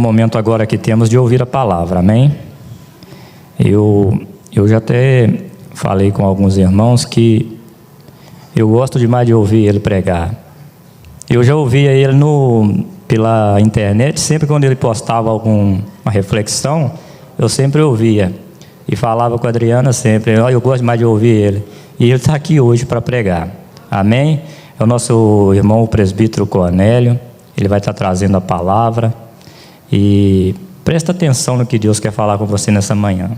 momento agora que temos de ouvir a palavra, amém? Eu já até falei com alguns irmãos que eu gosto demais de ouvir ele pregar. Eu já ouvia ele pela internet, sempre quando ele postava alguma reflexão, eu sempre ouvia. E falava com a Adriana sempre, eu gosto mais de ouvir ele. E ele está aqui hoje para pregar, amém? É o nosso irmão, o presbítero Cornélio, ele vai estar trazendo a palavra. E presta atenção no que Deus quer falar com você nessa manhã.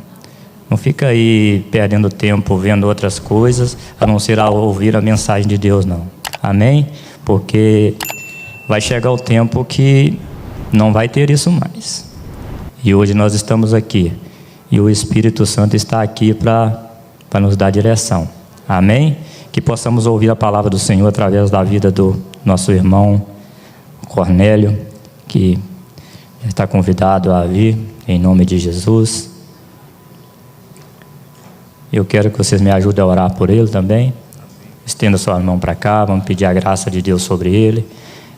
Não fica aí perdendo tempo vendo outras coisas, a não ser a ouvir a mensagem de Deus, não. Amém? Porque vai chegar o tempo que não vai ter isso mais. E hoje nós estamos aqui. E o Espírito Santo está aqui para nos dar direção. Amém? Que possamos ouvir a palavra do Senhor através da vida do nosso irmão Cornélio, que está convidado a vir, em nome de Jesus. Eu quero que vocês me ajudem a orar por ele também. Estenda sua mão para cá, vamos pedir a graça de Deus sobre ele,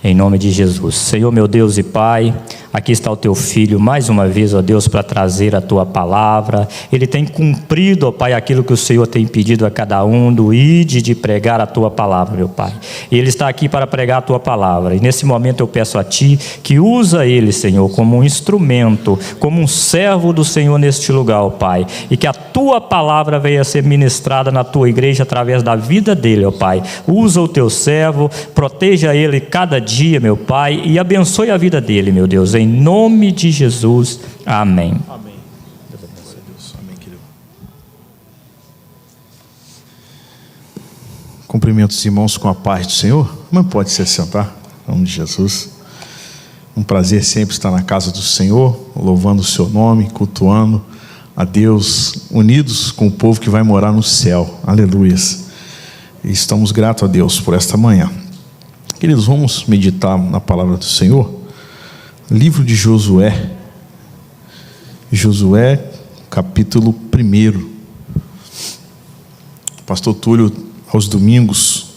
em nome de Jesus. Senhor, meu Deus e Pai, aqui está o teu filho, mais uma vez, ó Deus, para trazer a tua palavra. Ele tem cumprido, ó Pai, aquilo que o Senhor tem pedido a cada um, do ide de pregar a tua palavra, meu Pai. E ele está aqui para pregar a tua palavra. E nesse momento eu peço a ti que usa ele, Senhor, como um instrumento, como um servo do Senhor neste lugar, ó Pai. E que a tua palavra venha a ser ministrada na tua igreja através da vida dele, ó Pai. Usa o teu servo, proteja ele cada dia, meu Pai, e abençoe a vida dele, meu Deus, em nome de Jesus, amém. Amém. Deus abençoe, Deus. Amém, querido. Cumprimento os irmãos com a paz do Senhor. Mas pode se sentar, em nome de Jesus. Um prazer sempre estar na casa do Senhor, louvando o seu nome, cultuando a Deus, unidos com o povo que vai morar no céu. Aleluias. E estamos gratos a Deus por esta manhã. Queridos, vamos meditar na palavra do Senhor. Livro de Josué. Josué, capítulo 1. O pastor Túlio, aos domingos,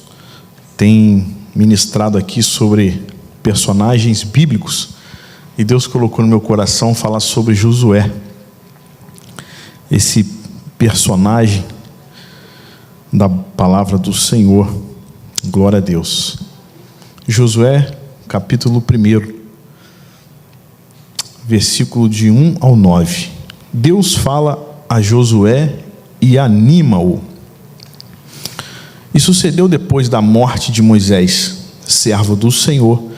tem ministrado aqui sobre personagens bíblicos. E Deus colocou no meu coração falar sobre Josué. Esse personagem da palavra do Senhor. Glória a Deus. Josué, capítulo 1, versículo de 1 ao 9. Deus fala a Josué e anima-o. E sucedeu depois da morte de Moisés, servo do Senhor,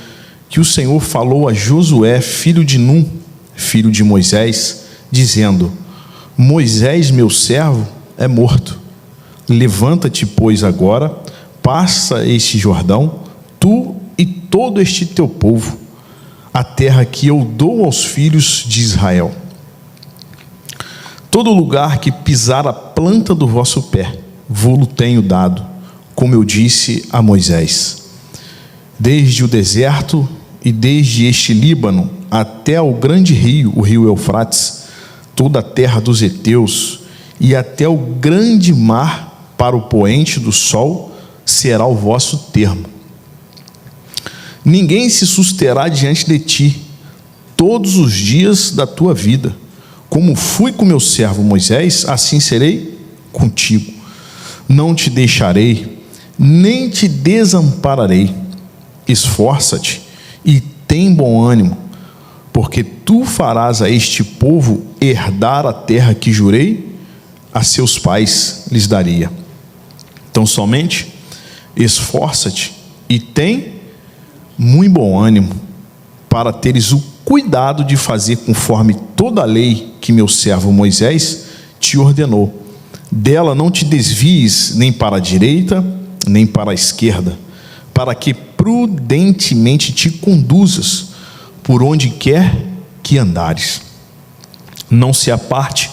que o Senhor falou a Josué, filho de Num, filho de Moisés, dizendo: Moisés, meu servo, é morto. Levanta-te, pois, agora, passa este Jordão, tu e todo este teu povo, a terra que eu dou aos filhos de Israel. Todo lugar que pisar a planta do vosso pé, vô-lo tenho dado, como eu disse a Moisés. Desde o deserto e desde este Líbano até ao grande rio, o rio Eufrates, toda a terra dos heteus, e até o grande mar para o poente do sol, será o vosso termo. Ninguém se susterá diante de ti todos os dias da tua vida. Como fui com meu servo Moisés, assim serei contigo. Não te deixarei, nem te desampararei. Esforça-te e tem bom ânimo, porque tu farás a este povo herdar a terra que jurei a seus pais lhes daria. Então somente esforça-te e tem muito bom ânimo, para teres o cuidado de fazer conforme toda a lei que meu servo Moisés te ordenou. Dela não te desvies nem para a direita, nem para a esquerda, para que prudentemente te conduzas por onde quer que andares. Não se aparte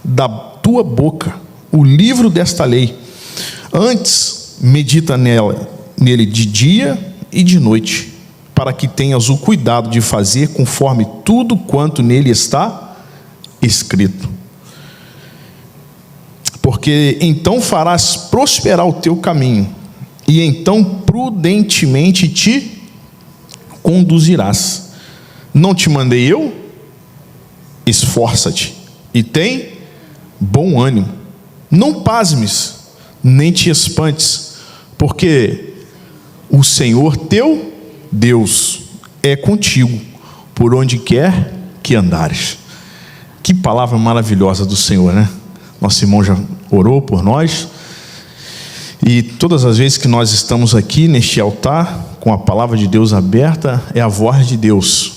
da tua boca o livro desta lei, antes medita nele de dia e de noite, para que tenhas o cuidado de fazer conforme tudo quanto nele está escrito. Porque então farás prosperar o teu caminho, e então prudentemente te conduzirás. Não te mandei eu? esforça-te e tem bom ânimo. Não pasmes, nem te espantes, porque o Senhor teu Deus é contigo, por onde quer que andares. Que palavra maravilhosa do Senhor, né? Nosso irmão já orou por nós. E todas as vezes que nós estamos aqui neste altar, com a palavra de Deus aberta, é a voz de Deus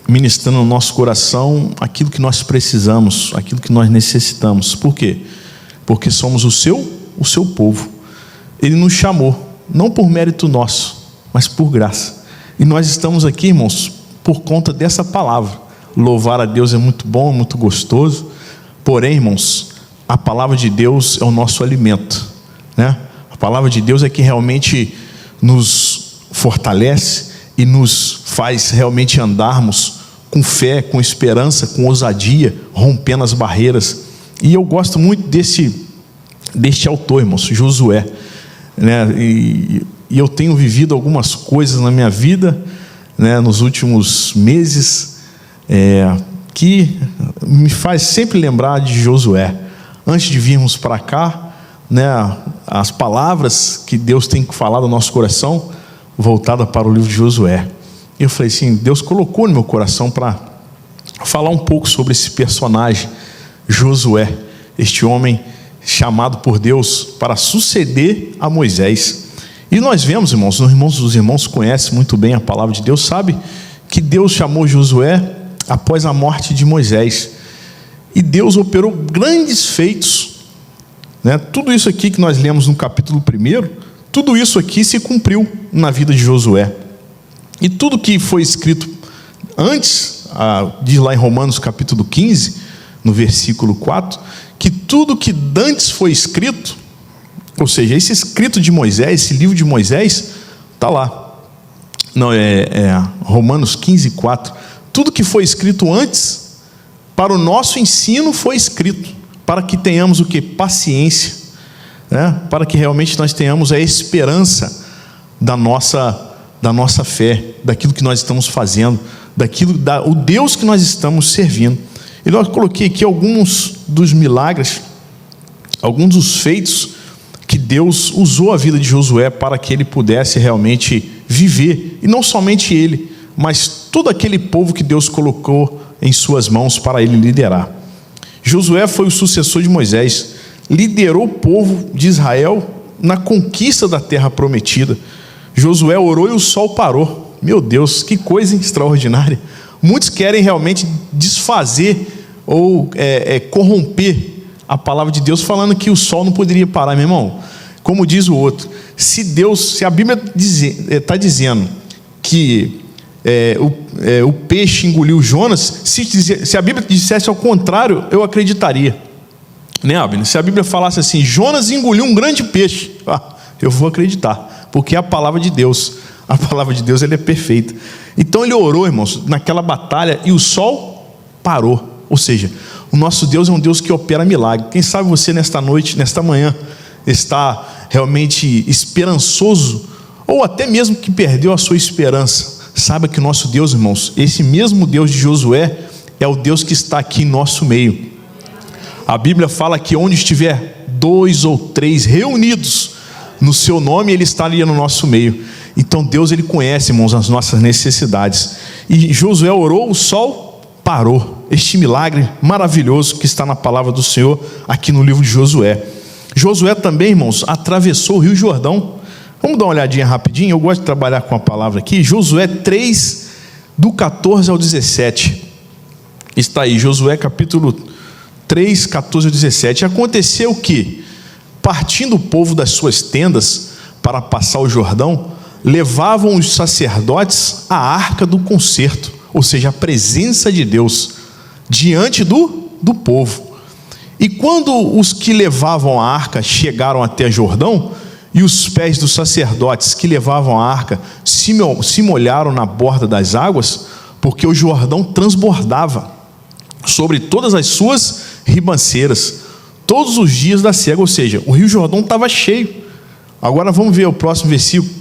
ministrando no nosso coração aquilo que nós precisamos, aquilo que nós necessitamos. Por quê? Porque somos o seu povo. Ele nos chamou, não por mérito nosso, mas por graça. E nós estamos aqui, irmãos, por conta dessa palavra. Louvar a Deus é muito bom, é muito gostoso. Porém, irmãos, a palavra de Deus é o nosso alimento, né? A palavra de Deus é que realmente nos fortalece e nos faz realmente andarmos com fé, com esperança, com ousadia, rompendo as barreiras. E eu gosto muito deste autor, irmãos, Josué, né? E eu tenho vivido algumas coisas na minha vida, né, nos últimos meses, que me faz sempre lembrar de Josué. Antes de virmos para cá, né, as palavras que Deus tem falado no nosso coração, voltada para o livro de Josué. E eu falei assim, Deus colocou no meu coração para falar um pouco sobre esse personagem, Josué, este homem chamado por Deus para suceder a Moisés. E nós vemos, irmãos, os irmãos conhecem muito bem a palavra de Deus, sabe que Deus chamou Josué após a morte de Moisés. E Deus operou grandes feitos, né? Tudo isso aqui que nós lemos no capítulo 1, tudo isso aqui se cumpriu na vida de Josué. E tudo que foi escrito antes, diz lá em Romanos capítulo 15, no versículo 4, que tudo que dantes foi escrito, ou seja, esse escrito de Moisés, esse livro de Moisés, está lá. Não, Romanos 15, 4. Tudo que foi escrito antes, para o nosso ensino foi escrito, para que tenhamos o que? Paciência, né? Para que realmente nós tenhamos a esperança da nossa fé, daquilo que nós estamos fazendo, o Deus que nós estamos servindo. E eu coloquei aqui alguns dos milagres, alguns dos feitos que Deus usou a vida de Josué para que ele pudesse realmente viver, e não somente ele, mas todo aquele povo que Deus colocou em suas mãos para ele liderar. Josué foi o sucessor de Moisés, liderou o povo de Israel na conquista da terra prometida. Josué orou e o sol parou. Meu Deus, que coisa extraordinária. Muitos querem realmente desfazer ou corromper a palavra de Deus, falando que o sol não poderia parar. Meu irmão, como diz o outro, se a Bíblia está dizendo que o peixe engoliu Jonas, se a Bíblia dissesse ao contrário, eu acreditaria, né, Abner? Se a Bíblia falasse assim, Jonas engoliu um grande peixe, eu vou acreditar, porque é a palavra de Deus. A palavra de Deus, ela é perfeita. Então ele orou, irmãos, naquela batalha, e o sol parou. Ou seja, o nosso Deus é um Deus que opera milagre. Quem sabe você nesta noite, nesta manhã, está realmente esperançoso, ou até mesmo que perdeu a sua esperança. Saiba que o nosso Deus, irmãos, esse mesmo Deus de Josué, é o Deus que está aqui em nosso meio. A Bíblia fala que onde estiver 2 ou 3 reunidos no seu nome, ele estaria no nosso meio. Então Deus, ele conhece, irmãos, as nossas necessidades. E Josué orou, o sol parou. Este milagre maravilhoso que está na palavra do Senhor aqui no livro de Josué. Josué também, irmãos, atravessou o Rio Jordão. Vamos dar uma olhadinha rapidinho, eu gosto de trabalhar com a palavra aqui. Josué 3, do 14 ao 17. Está aí, Josué capítulo 3, 14 ao 17. Aconteceu que, partindo o povo das suas tendas para passar o Jordão, levavam os sacerdotes a arca do concerto, ou seja, a presença de Deus, diante do povo. E quando os que levavam a arca chegaram até Jordão, e os pés dos sacerdotes que levavam a arca se molharam na borda das águas, porque o Jordão transbordava sobre todas as suas ribanceiras, todos os dias da siega, ou seja, o Rio Jordão estava cheio. Agora vamos ver o próximo versículo.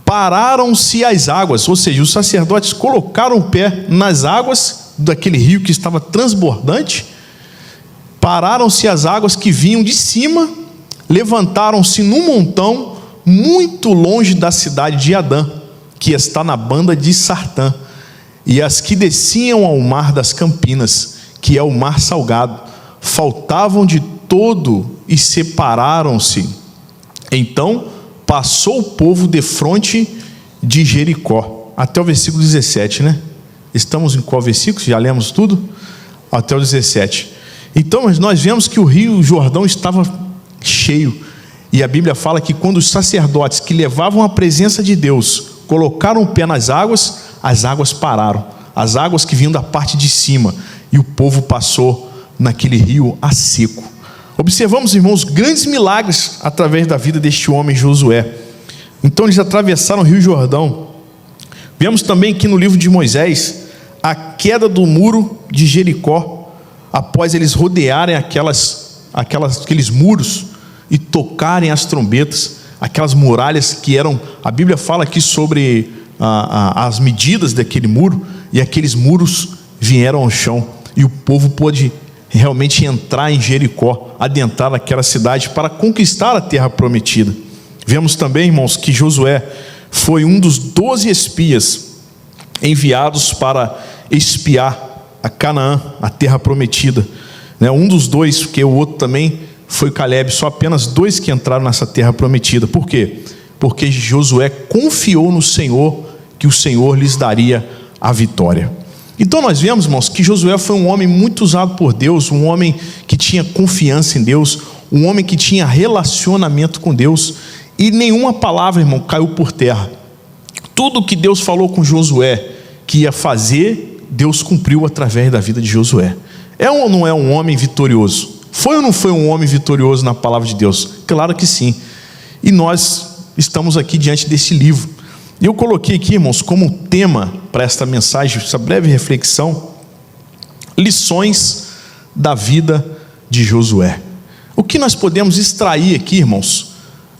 Pararam-se as águas, ou seja, os sacerdotes colocaram o pé nas águas daquele rio que estava transbordante, pararam-se as águas que vinham de cima, levantaram-se num montão muito longe da cidade de Adã, que está na banda de Sartã, e as que desciam ao mar das Campinas, que é o mar salgado, faltavam de todo e separaram-se. Então passou o povo defronte de Jericó. Até o versículo 17, né? Estamos em qual versículo? Já lemos tudo? Até o 17. Então nós vemos que o rio Jordão estava cheio, e a Bíblia fala que quando os sacerdotes que levavam a presença de Deus colocaram o pé nas águas, as águas pararam, as águas que vinham da parte de cima, e o povo passou naquele rio a seco. Observamos, irmãos, grandes milagres através da vida deste homem Josué. Então eles atravessaram o rio Jordão. Vemos também aqui no livro de Moisés a queda do muro de Jericó, após eles rodearem aqueles muros e tocarem as trombetas, aquelas muralhas que eram, a Bíblia fala aqui sobre as medidas daquele muro, e aqueles muros vieram ao chão, e o povo pôde realmente entrar em Jericó, adentrar naquela cidade para conquistar a terra prometida. Vemos também, irmãos, que Josué foi um dos 12 espias enviados para espiar a Canaã, a terra prometida, né? Um dos dois, porque o outro também foi Caleb. Só apenas 2 que entraram nessa terra prometida. Por quê? Porque Josué confiou no Senhor, que o Senhor lhes daria a vitória. Então nós vemos, irmãos, que Josué foi um homem muito usado por Deus, um homem que tinha confiança em Deus, um homem que tinha relacionamento com Deus, e nenhuma palavra, irmão, caiu por terra. Tudo que Deus falou com Josué que ia fazer, Deus cumpriu através da vida de Josué. É ou não é um homem vitorioso? Foi ou não foi um homem vitorioso na palavra de Deus? Claro que sim. E nós estamos aqui diante desse livro. E eu coloquei aqui, irmãos, como tema para esta mensagem, essa breve reflexão, lições da vida de Josué. O que nós podemos extrair aqui, irmãos,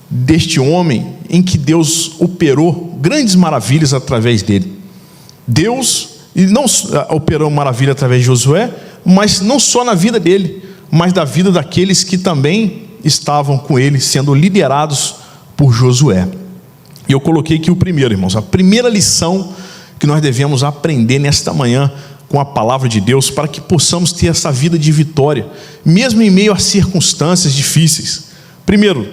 deste homem em que Deus operou grandes maravilhas através dele? Deus não operou maravilha através de Josué, mas não só na vida dele, mas da vida daqueles que também estavam com ele, sendo liderados por Josué. E eu coloquei aqui o primeiro, irmãos, a primeira lição que nós devemos aprender nesta manhã com a palavra de Deus, para que possamos ter essa vida de vitória, mesmo em meio a circunstâncias difíceis. Primeiro,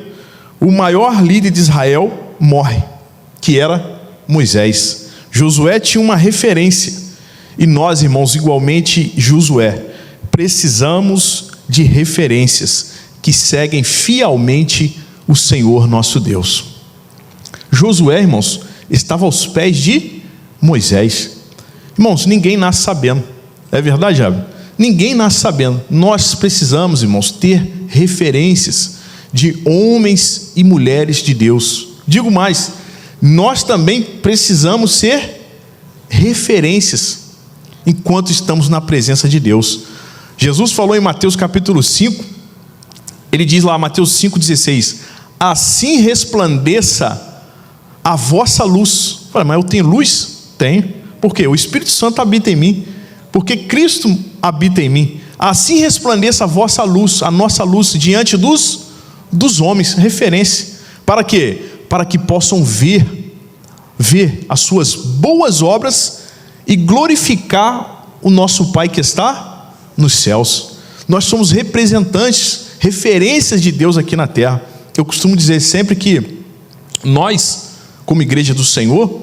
o maior líder de Israel morre, que era Moisés. Josué tinha uma referência, e nós, irmãos, igualmente Josué, precisamos de referências que seguem fielmente o Senhor nosso Deus. Josué, irmãos, estava aos pés de Moisés. Irmãos, ninguém nasce sabendo. É verdade, Jabe? Ninguém nasce sabendo. Nós precisamos, irmãos, ter referências de homens e mulheres de Deus. Digo mais, nós também precisamos ser referências enquanto estamos na presença de Deus. Jesus falou em Mateus capítulo 5, ele diz lá, Mateus 5,16: assim resplandeça a vossa luz. Fala, mas eu tenho luz? Tenho. Por quê? O Espírito Santo habita em mim, porque Cristo habita em mim. Assim resplandeça a vossa luz, a nossa luz, diante dos homens. Referência. Para quê? Para que possam ver as suas boas obras e glorificar o nosso Pai que está nos céus. Nós somos representantes, referências de Deus aqui na terra. Eu costumo dizer sempre que nós, como igreja do Senhor,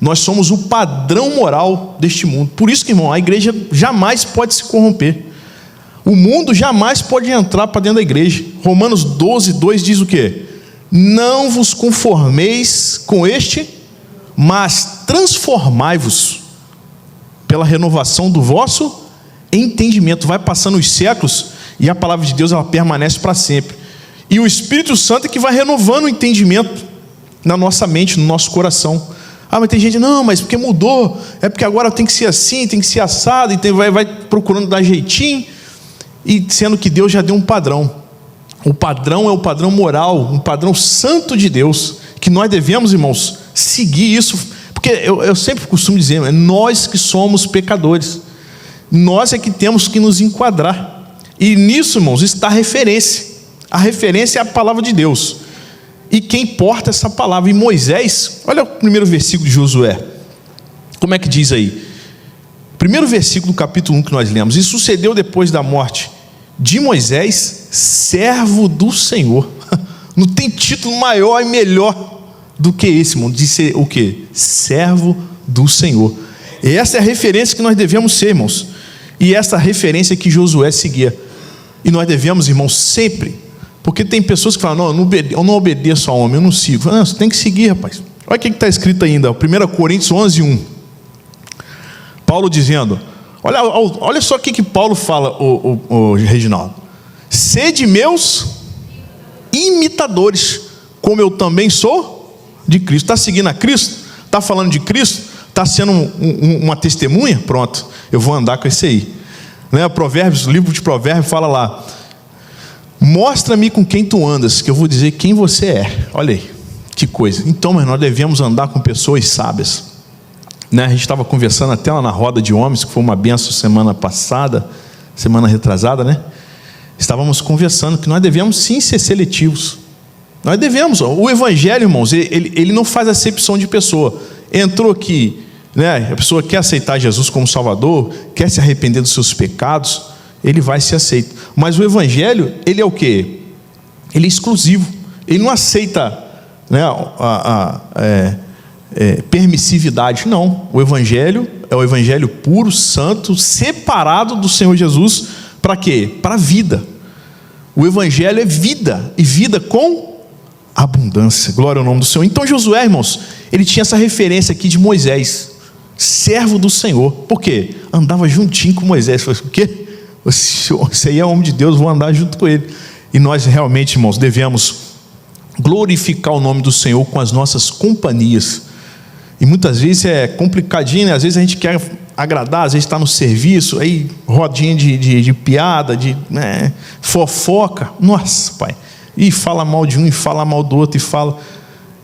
nós somos o padrão moral deste mundo. Por isso que, irmão, a igreja jamais pode se corromper. O mundo jamais pode entrar para dentro da igreja. Romanos 12:2 diz o quê? Não vos conformeis com este, mas transformai-vos pela renovação do vosso entendimento. Vai passando os séculos e a palavra de Deus ela permanece para sempre. E o Espírito Santo é que vai renovando o entendimento na nossa mente, no nosso coração. Ah, mas tem gente, não, mas porque mudou, é porque agora tem que ser assim, tem que ser assado, e vai procurando dar jeitinho, e sendo que Deus já deu um padrão. O padrão é o padrão moral, um padrão santo de Deus, que nós devemos, irmãos, seguir isso, porque eu sempre costumo dizer, é nós que somos pecadores. Nós é que temos que nos enquadrar. E nisso, irmãos, está a referência. A referência é a palavra de Deus. E quem porta essa palavra? E Moisés, olha o primeiro versículo de Josué. Como é que diz aí? Primeiro versículo do capítulo 1 que nós lemos. E sucedeu depois da morte de Moisés, servo do Senhor. Não tem título maior e melhor do que esse, irmão, de ser o quê? Servo do Senhor. E essa é a referência que nós devemos ser, irmãos. E essa referência que Josué seguia. E nós devemos, irmãos, sempre. Porque tem pessoas que falam, não, eu não obedeço a homem, eu não sigo. Não, você tem que seguir, rapaz. Olha o que está escrito ainda, 1 Coríntios 11:1. Paulo dizendo, olha só o que Paulo fala, o Reginaldo. Sede meus imitadores, como eu também sou de Cristo. Está seguindo a Cristo? Está falando de Cristo? Está sendo uma testemunha? Pronto, eu vou andar com esse aí, né? Provérbios, o livro de Provérbios fala lá, mostra-me com quem tu andas, que eu vou dizer quem você é. Olha aí, que coisa. Então, mas nós devemos andar com pessoas sábias, né? A gente estava conversando até lá na roda de homens, que foi uma benção semana passada, semana retrasada, né? Estávamos conversando que nós devemos sim ser seletivos. Nós devemos. O evangelho, irmãos, ele não faz acepção de pessoa. Entrou aqui, né? A pessoa quer aceitar Jesus como Salvador, quer se arrepender dos seus pecados, ele vai ser aceito. Mas o evangelho, ele é o quê? Ele é exclusivo. Ele não aceita, né, permissividade. Não. O evangelho é o evangelho puro, santo, separado do Senhor Jesus. Para quê? Para a vida. O evangelho é vida, e vida com abundância. Glória ao nome do Senhor. Então Josué, irmãos, ele tinha essa referência aqui de Moisés, servo do Senhor. Por quê? Andava juntinho com Moisés. Falei, o quê? Esse aí é homem de Deus, vou andar junto com ele. E nós realmente, irmãos, devemos glorificar o nome do Senhor com as nossas companhias. E muitas vezes é complicadinho, né? Às vezes a gente quer agradar, às vezes está no serviço, aí rodinha de piada, né, fofoca. Nossa, Pai. E fala mal de um, e fala mal do outro,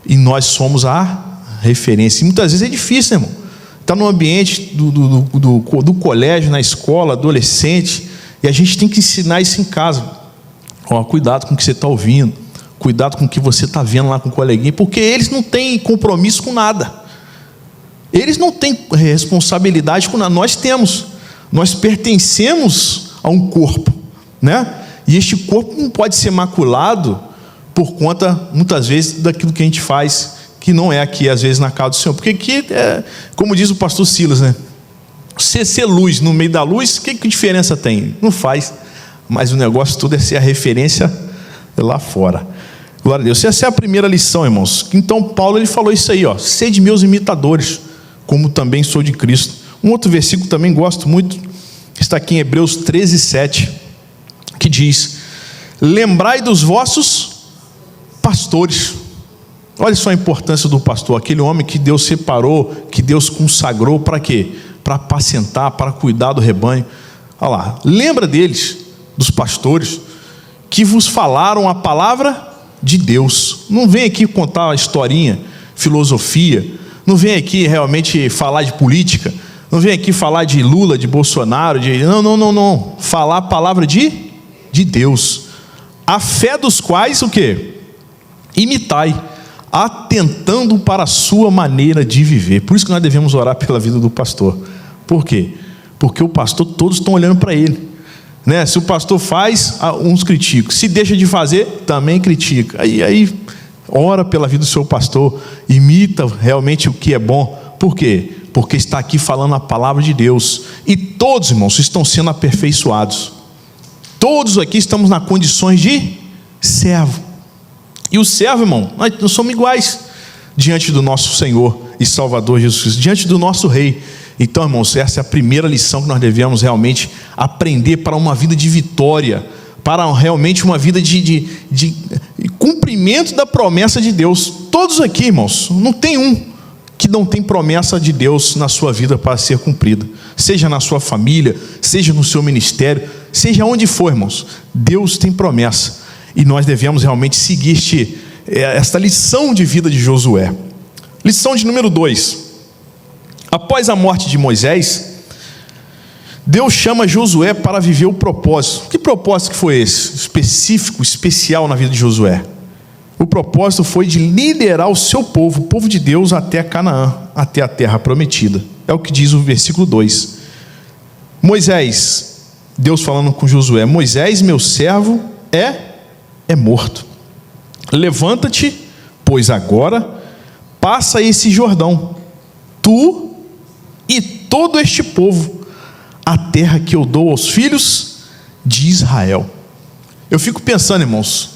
e nós somos a referência. E muitas vezes é difícil, né, irmão? Está no ambiente do colégio, na escola, adolescente, e a gente tem que ensinar isso em casa. Ó, cuidado com o que você está ouvindo, cuidado com o que você está vendo lá com o coleguinha, porque eles não têm compromisso com nada. Eles não têm responsabilidade com nada. Nós temos. Nós pertencemos a um corpo, né? E este corpo não pode ser maculado por conta, muitas vezes, daquilo que a gente faz, que não é aqui, às vezes, na casa do Senhor. Porque aqui, como diz o pastor Silas, né? Você ser luz no meio da luz, que diferença tem? Não faz. Mas o negócio todo é ser a referência lá fora. Glória a Deus. Essa é a primeira lição, irmãos. Então, Paulo, ele falou isso aí, ó. Sede meus imitadores, como também sou de Cristo. Um outro versículo também gosto muito, está aqui em Hebreus 13:7, que diz, lembrai dos vossos pastores. Olha só a importância do pastor, aquele homem que Deus separou, que Deus consagrou para quê? Para apacentar, para cuidar do rebanho. Olha lá, lembra deles, dos pastores, que vos falaram a palavra de Deus. Não vem aqui contar uma historinha, filosofia, não vem aqui realmente falar de política, não vem aqui falar de Lula, de Bolsonaro, não. Falar a palavra de Deus. A fé dos quais, o quê? Imitai, atentando para a sua maneira de viver. Por isso que nós devemos orar pela vida do pastor. Por quê? Porque o pastor, todos estão olhando para ele, né? Se o pastor faz, uns criticam. Se deixa de fazer, também critica. Aí ora pela vida do seu pastor, imita realmente o que é bom. Por quê? Porque está aqui falando a palavra de Deus. E todos, irmãos, estão sendo aperfeiçoados. Todos aqui estamos nas condições de servo. E o servo, irmão, nós somos iguais diante do nosso Senhor e Salvador Jesus Cristo, diante do nosso Rei. Então, irmãos, essa é a primeira lição que nós devemos realmente aprender para uma vida de vitória, para realmente uma vida de cumprimento da promessa de Deus. Todos aqui, irmãos, não tem um que não tem promessa de Deus na sua vida para ser cumprida, seja na sua família, seja no seu ministério, seja onde for, irmãos, Deus tem promessa, e nós devemos realmente seguir esta lição de vida de Josué. Lição de número 2, após a morte de Moisés, Deus chama Josué para viver o propósito. Que propósito que foi esse? Específico, especial na vida de Josué. O propósito foi de liderar o seu povo, o povo de Deus, até Canaã, até a terra prometida. É o que diz o versículo 2. Moisés, Deus falando com Josué: Moisés, meu servo, é morto. Levanta-te, pois agora passa esse Jordão, tu e todo este povo, a terra que eu dou aos filhos de Israel. Eu fico pensando, irmãos,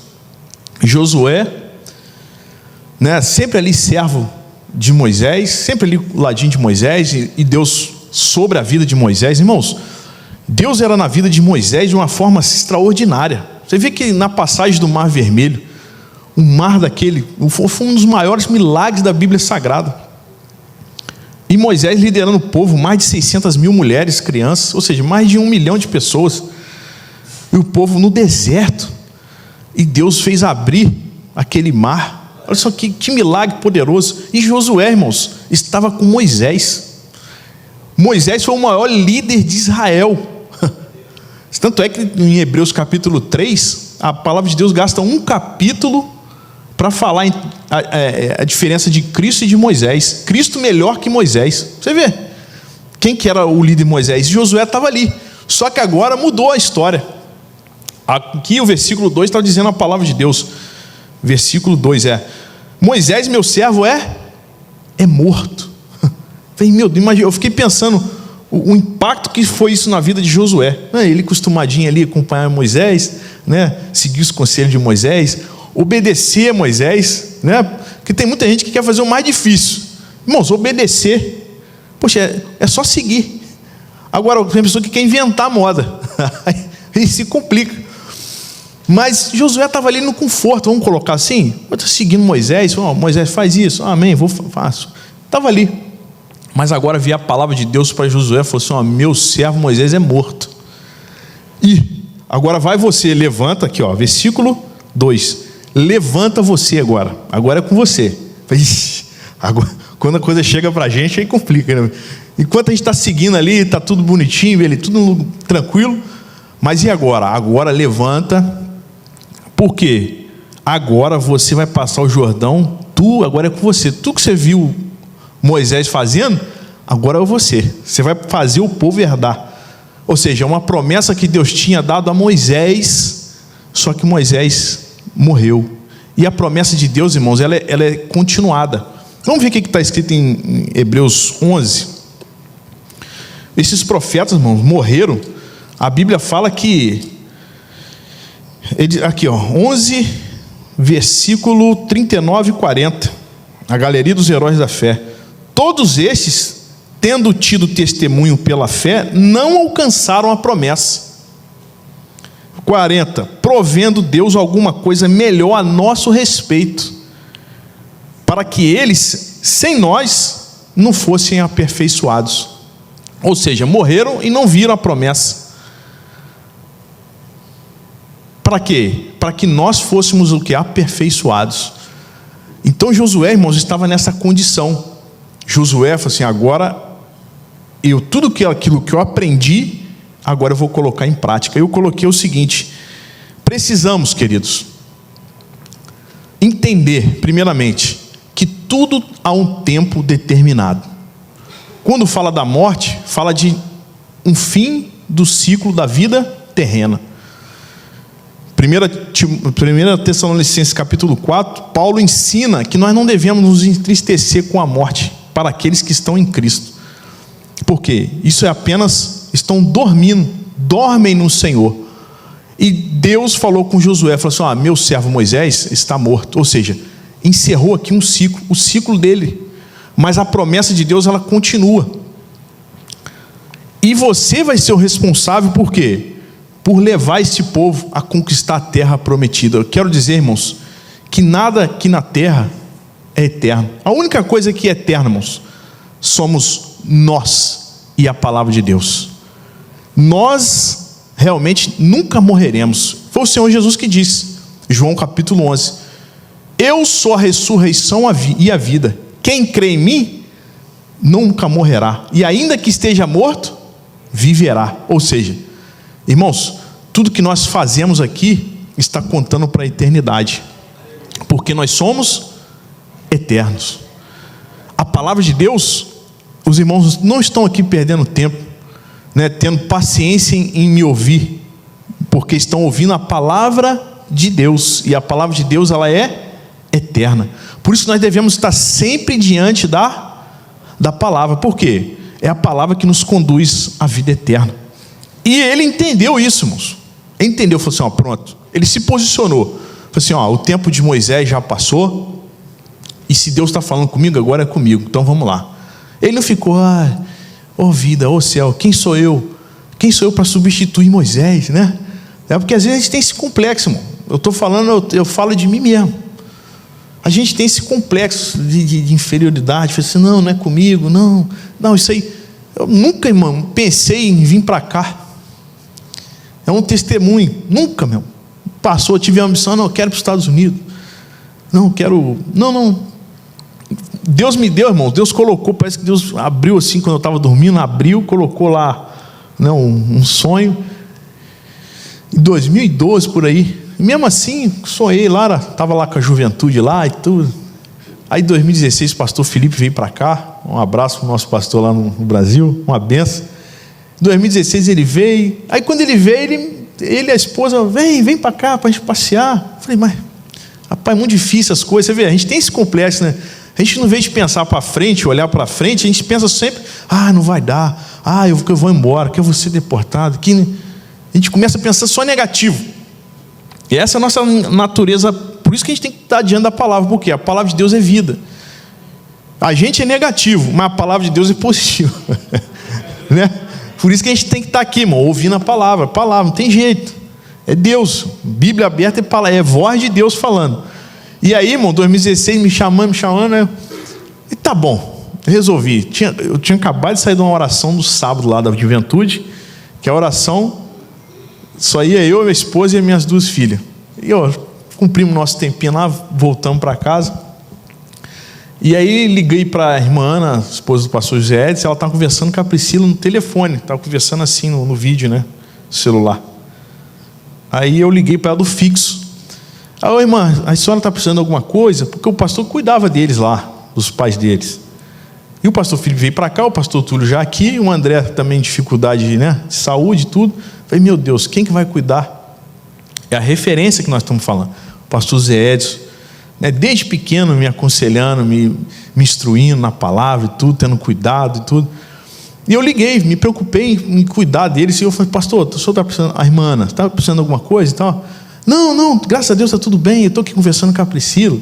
Josué, né, sempre ali servo de Moisés, sempre ali do ladinho de Moisés, e Deus sobre a vida de Moisés. Irmãos, Deus era na vida de Moisés de uma forma extraordinária. Você vê que na passagem do Mar Vermelho, o mar daquele foi um dos maiores milagres da Bíblia Sagrada. E Moisés liderando o povo, mais de 600 mil mulheres, crianças, ou seja, mais de 1 milhão de pessoas, e o povo no deserto, e Deus fez abrir aquele mar. Olha só que milagre poderoso. E Josué, irmãos, estava com Moisés. Moisés foi o maior líder de Israel. Tanto é que em Hebreus capítulo 3, a palavra de Deus gasta um capítulo para falar a diferença de Cristo e de Moisés. Cristo melhor que Moisés. Você vê quem que era o líder de Moisés? Josué estava ali. Só que agora mudou a história. Aqui o versículo 2 está dizendo a palavra de Deus. Versículo 2 Moisés, meu servo, é morto. Meu Deus, imagina, eu fiquei pensando o impacto que foi isso na vida de Josué. Ele costumadinho ali acompanhar Moisés, né? Seguir os conselhos de Moisés, obedecer a Moisés, né? Porque tem muita gente que quer fazer o mais difícil. Irmãos, obedecer, poxa, é só seguir. Agora tem pessoa que quer inventar moda, aí se complica. Mas Josué estava ali no conforto, vamos colocar assim, eu estou seguindo Moisés, Moisés faz isso, amém, faço. Estava ali. Mas agora vi a palavra de Deus para Josué, falou assim: meu servo Moisés é morto. E agora vai você, levanta aqui, versículo 2. Levanta você agora é com você. Agora, quando a coisa chega para a gente, aí complica, né? Enquanto a gente está seguindo ali, está tudo bonitinho, ele tudo tranquilo. Mas e agora? Agora levanta, porque agora você vai passar o Jordão, agora é com você. Tu que você viu Moisés fazendo, agora é você vai fazer o povo herdar. Ou seja, é uma promessa que Deus tinha dado a Moisés, só que Moisés morreu. E a promessa de Deus, irmãos, ela é continuada. Vamos ver o que está escrito em Hebreus 11. Esses profetas, irmãos, morreram. A Bíblia fala que aqui 11, versículo 39 e 40, a galeria dos heróis da fé. Todos estes, tendo tido testemunho pela fé, não alcançaram a promessa. 40, provendo Deus alguma coisa melhor a nosso respeito, para que eles, sem nós, não fossem aperfeiçoados. Ou seja, morreram e não viram a promessa. Para quê? Para que nós fôssemos o que? Aperfeiçoados. Então Josué, irmãos, estava nessa condição. Josué falou assim: agora tudo aquilo que eu aprendi, agora eu vou colocar em prática. Eu coloquei o seguinte: precisamos, queridos, entender, primeiramente, que tudo há um tempo determinado. Quando fala da morte, fala de um fim do ciclo da vida terrena. 1 Tessalonicenses capítulo 4, Paulo ensina que nós não devemos nos entristecer com a morte para aqueles que estão em Cristo. Por quê? Isso é apenas, estão dormem no Senhor. E Deus falou com Josué, falou assim: meu servo Moisés está morto. Ou seja, encerrou aqui um ciclo, o ciclo dele. Mas a promessa de Deus, ela continua. E você vai ser o responsável por quê? Por levar este povo a conquistar a terra prometida. Eu quero dizer, irmãos, que nada aqui na terra é eterno. A única coisa que é eterna, irmãos, somos nós e a palavra de Deus. Nós realmente nunca morreremos. Foi o Senhor Jesus que disse, João capítulo 11: eu sou a ressurreição e a vida. Quem crê em mim nunca morrerá, e ainda que esteja morto, viverá. Ou seja, irmãos, tudo que nós fazemos aqui está contando para a eternidade, porque nós somos eternos. A palavra de Deus, os irmãos não estão aqui perdendo tempo, né, tendo paciência em me ouvir, porque estão ouvindo a palavra de Deus, e a palavra de Deus, ela é eterna. Por isso nós devemos estar sempre diante da palavra. Por quê? É a palavra que nos conduz à vida eterna. E ele entendeu isso, irmãos. Ele entendeu, falou assim, pronto. Ele se posicionou. Falou assim, o tempo de Moisés já passou, e se Deus está falando comigo, agora é comigo, então vamos lá. Ele não ficou, vida, céu, quem sou eu? Quem sou eu para substituir Moisés, né? É porque às vezes a gente tem esse complexo, irmão. Eu falo de mim mesmo. A gente tem esse complexo de inferioridade. Fala assim, não é comigo, não, isso aí. Eu nunca, irmão, pensei em vir para cá. É um testemunho. Nunca, meu. Passou, eu tive a ambição, eu quero ir para os Estados Unidos. Não. Deus me deu, irmão. Deus colocou, parece que Deus abriu assim, quando eu estava dormindo, colocou lá, né, um sonho. Em 2012, por aí. E mesmo assim, sonhei lá, estava lá com a juventude lá e tudo. Aí em 2016 o pastor Felipe veio para cá. Um abraço para o nosso pastor lá no Brasil, uma benção. Em 2016 ele veio. Aí quando ele veio, ele e a esposa, vem para cá para a gente passear. Eu falei, mas rapaz, é muito difícil as coisas. Você vê, a gente tem esse complexo, né? A gente não vem de pensar para frente, olhar para frente, a gente pensa sempre, não vai dar, eu vou embora, que eu vou ser deportado, que a gente começa a pensar só negativo. E essa é a nossa natureza. Por isso que a gente tem que estar diante da palavra, porque a palavra de Deus é vida. A gente é negativo, mas a palavra de Deus é positiva. Né? Por isso que a gente tem que estar aqui, irmão, ouvindo a palavra, não tem jeito, é Deus, Bíblia aberta é voz de Deus falando. E aí, irmão, 2016 me chamando, né? E tá bom, resolvi. Eu tinha acabado de sair de uma oração do sábado lá da juventude, que a oração só ia eu, minha esposa e as minhas 2 filhas. E cumprimos nosso tempinho lá, voltamos para casa. E aí liguei para a irmã Ana, esposa do pastor José Edson. Ela estava conversando com a Priscila no telefone, estava conversando assim no vídeo, né, celular. Aí eu liguei para ela do fixo. Irmã, a senhora está precisando de alguma coisa? Porque o pastor cuidava deles lá, dos pais deles. E o pastor Felipe veio para cá, o pastor Túlio já aqui, o André também em dificuldade, né, de saúde e tudo. Falei, meu Deus, quem que vai cuidar? É a referência que nós estamos falando. O pastor Zé Edson, né, desde pequeno me aconselhando, me instruindo na palavra e tudo, tendo cuidado e tudo. E eu liguei, me preocupei em cuidar deles. E eu falei, pastor, o senhor está precisando, a irmã Ana, está precisando de alguma coisa e tal? Não, graças a Deus está tudo bem, eu estou aqui conversando com a Priscila.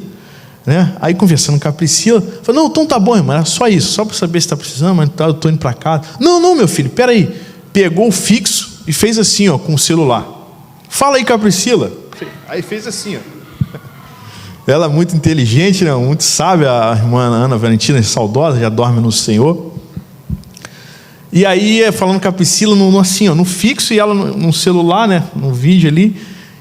Né? Aí conversando com a Priscila, falei, não, então tá bom, irmã, era só isso, só para saber se está precisando, mas eu estou indo para casa. Não, meu filho, peraí. Pegou o fixo e fez assim, com o celular. Fala aí com a Priscila. Aí fez assim, Ela é muito inteligente, né? Muito sábia, a irmã Ana Valentina, saudosa, já dorme no Senhor. E aí, falando com a Priscila, no fixo, e ela no celular, né? No vídeo ali.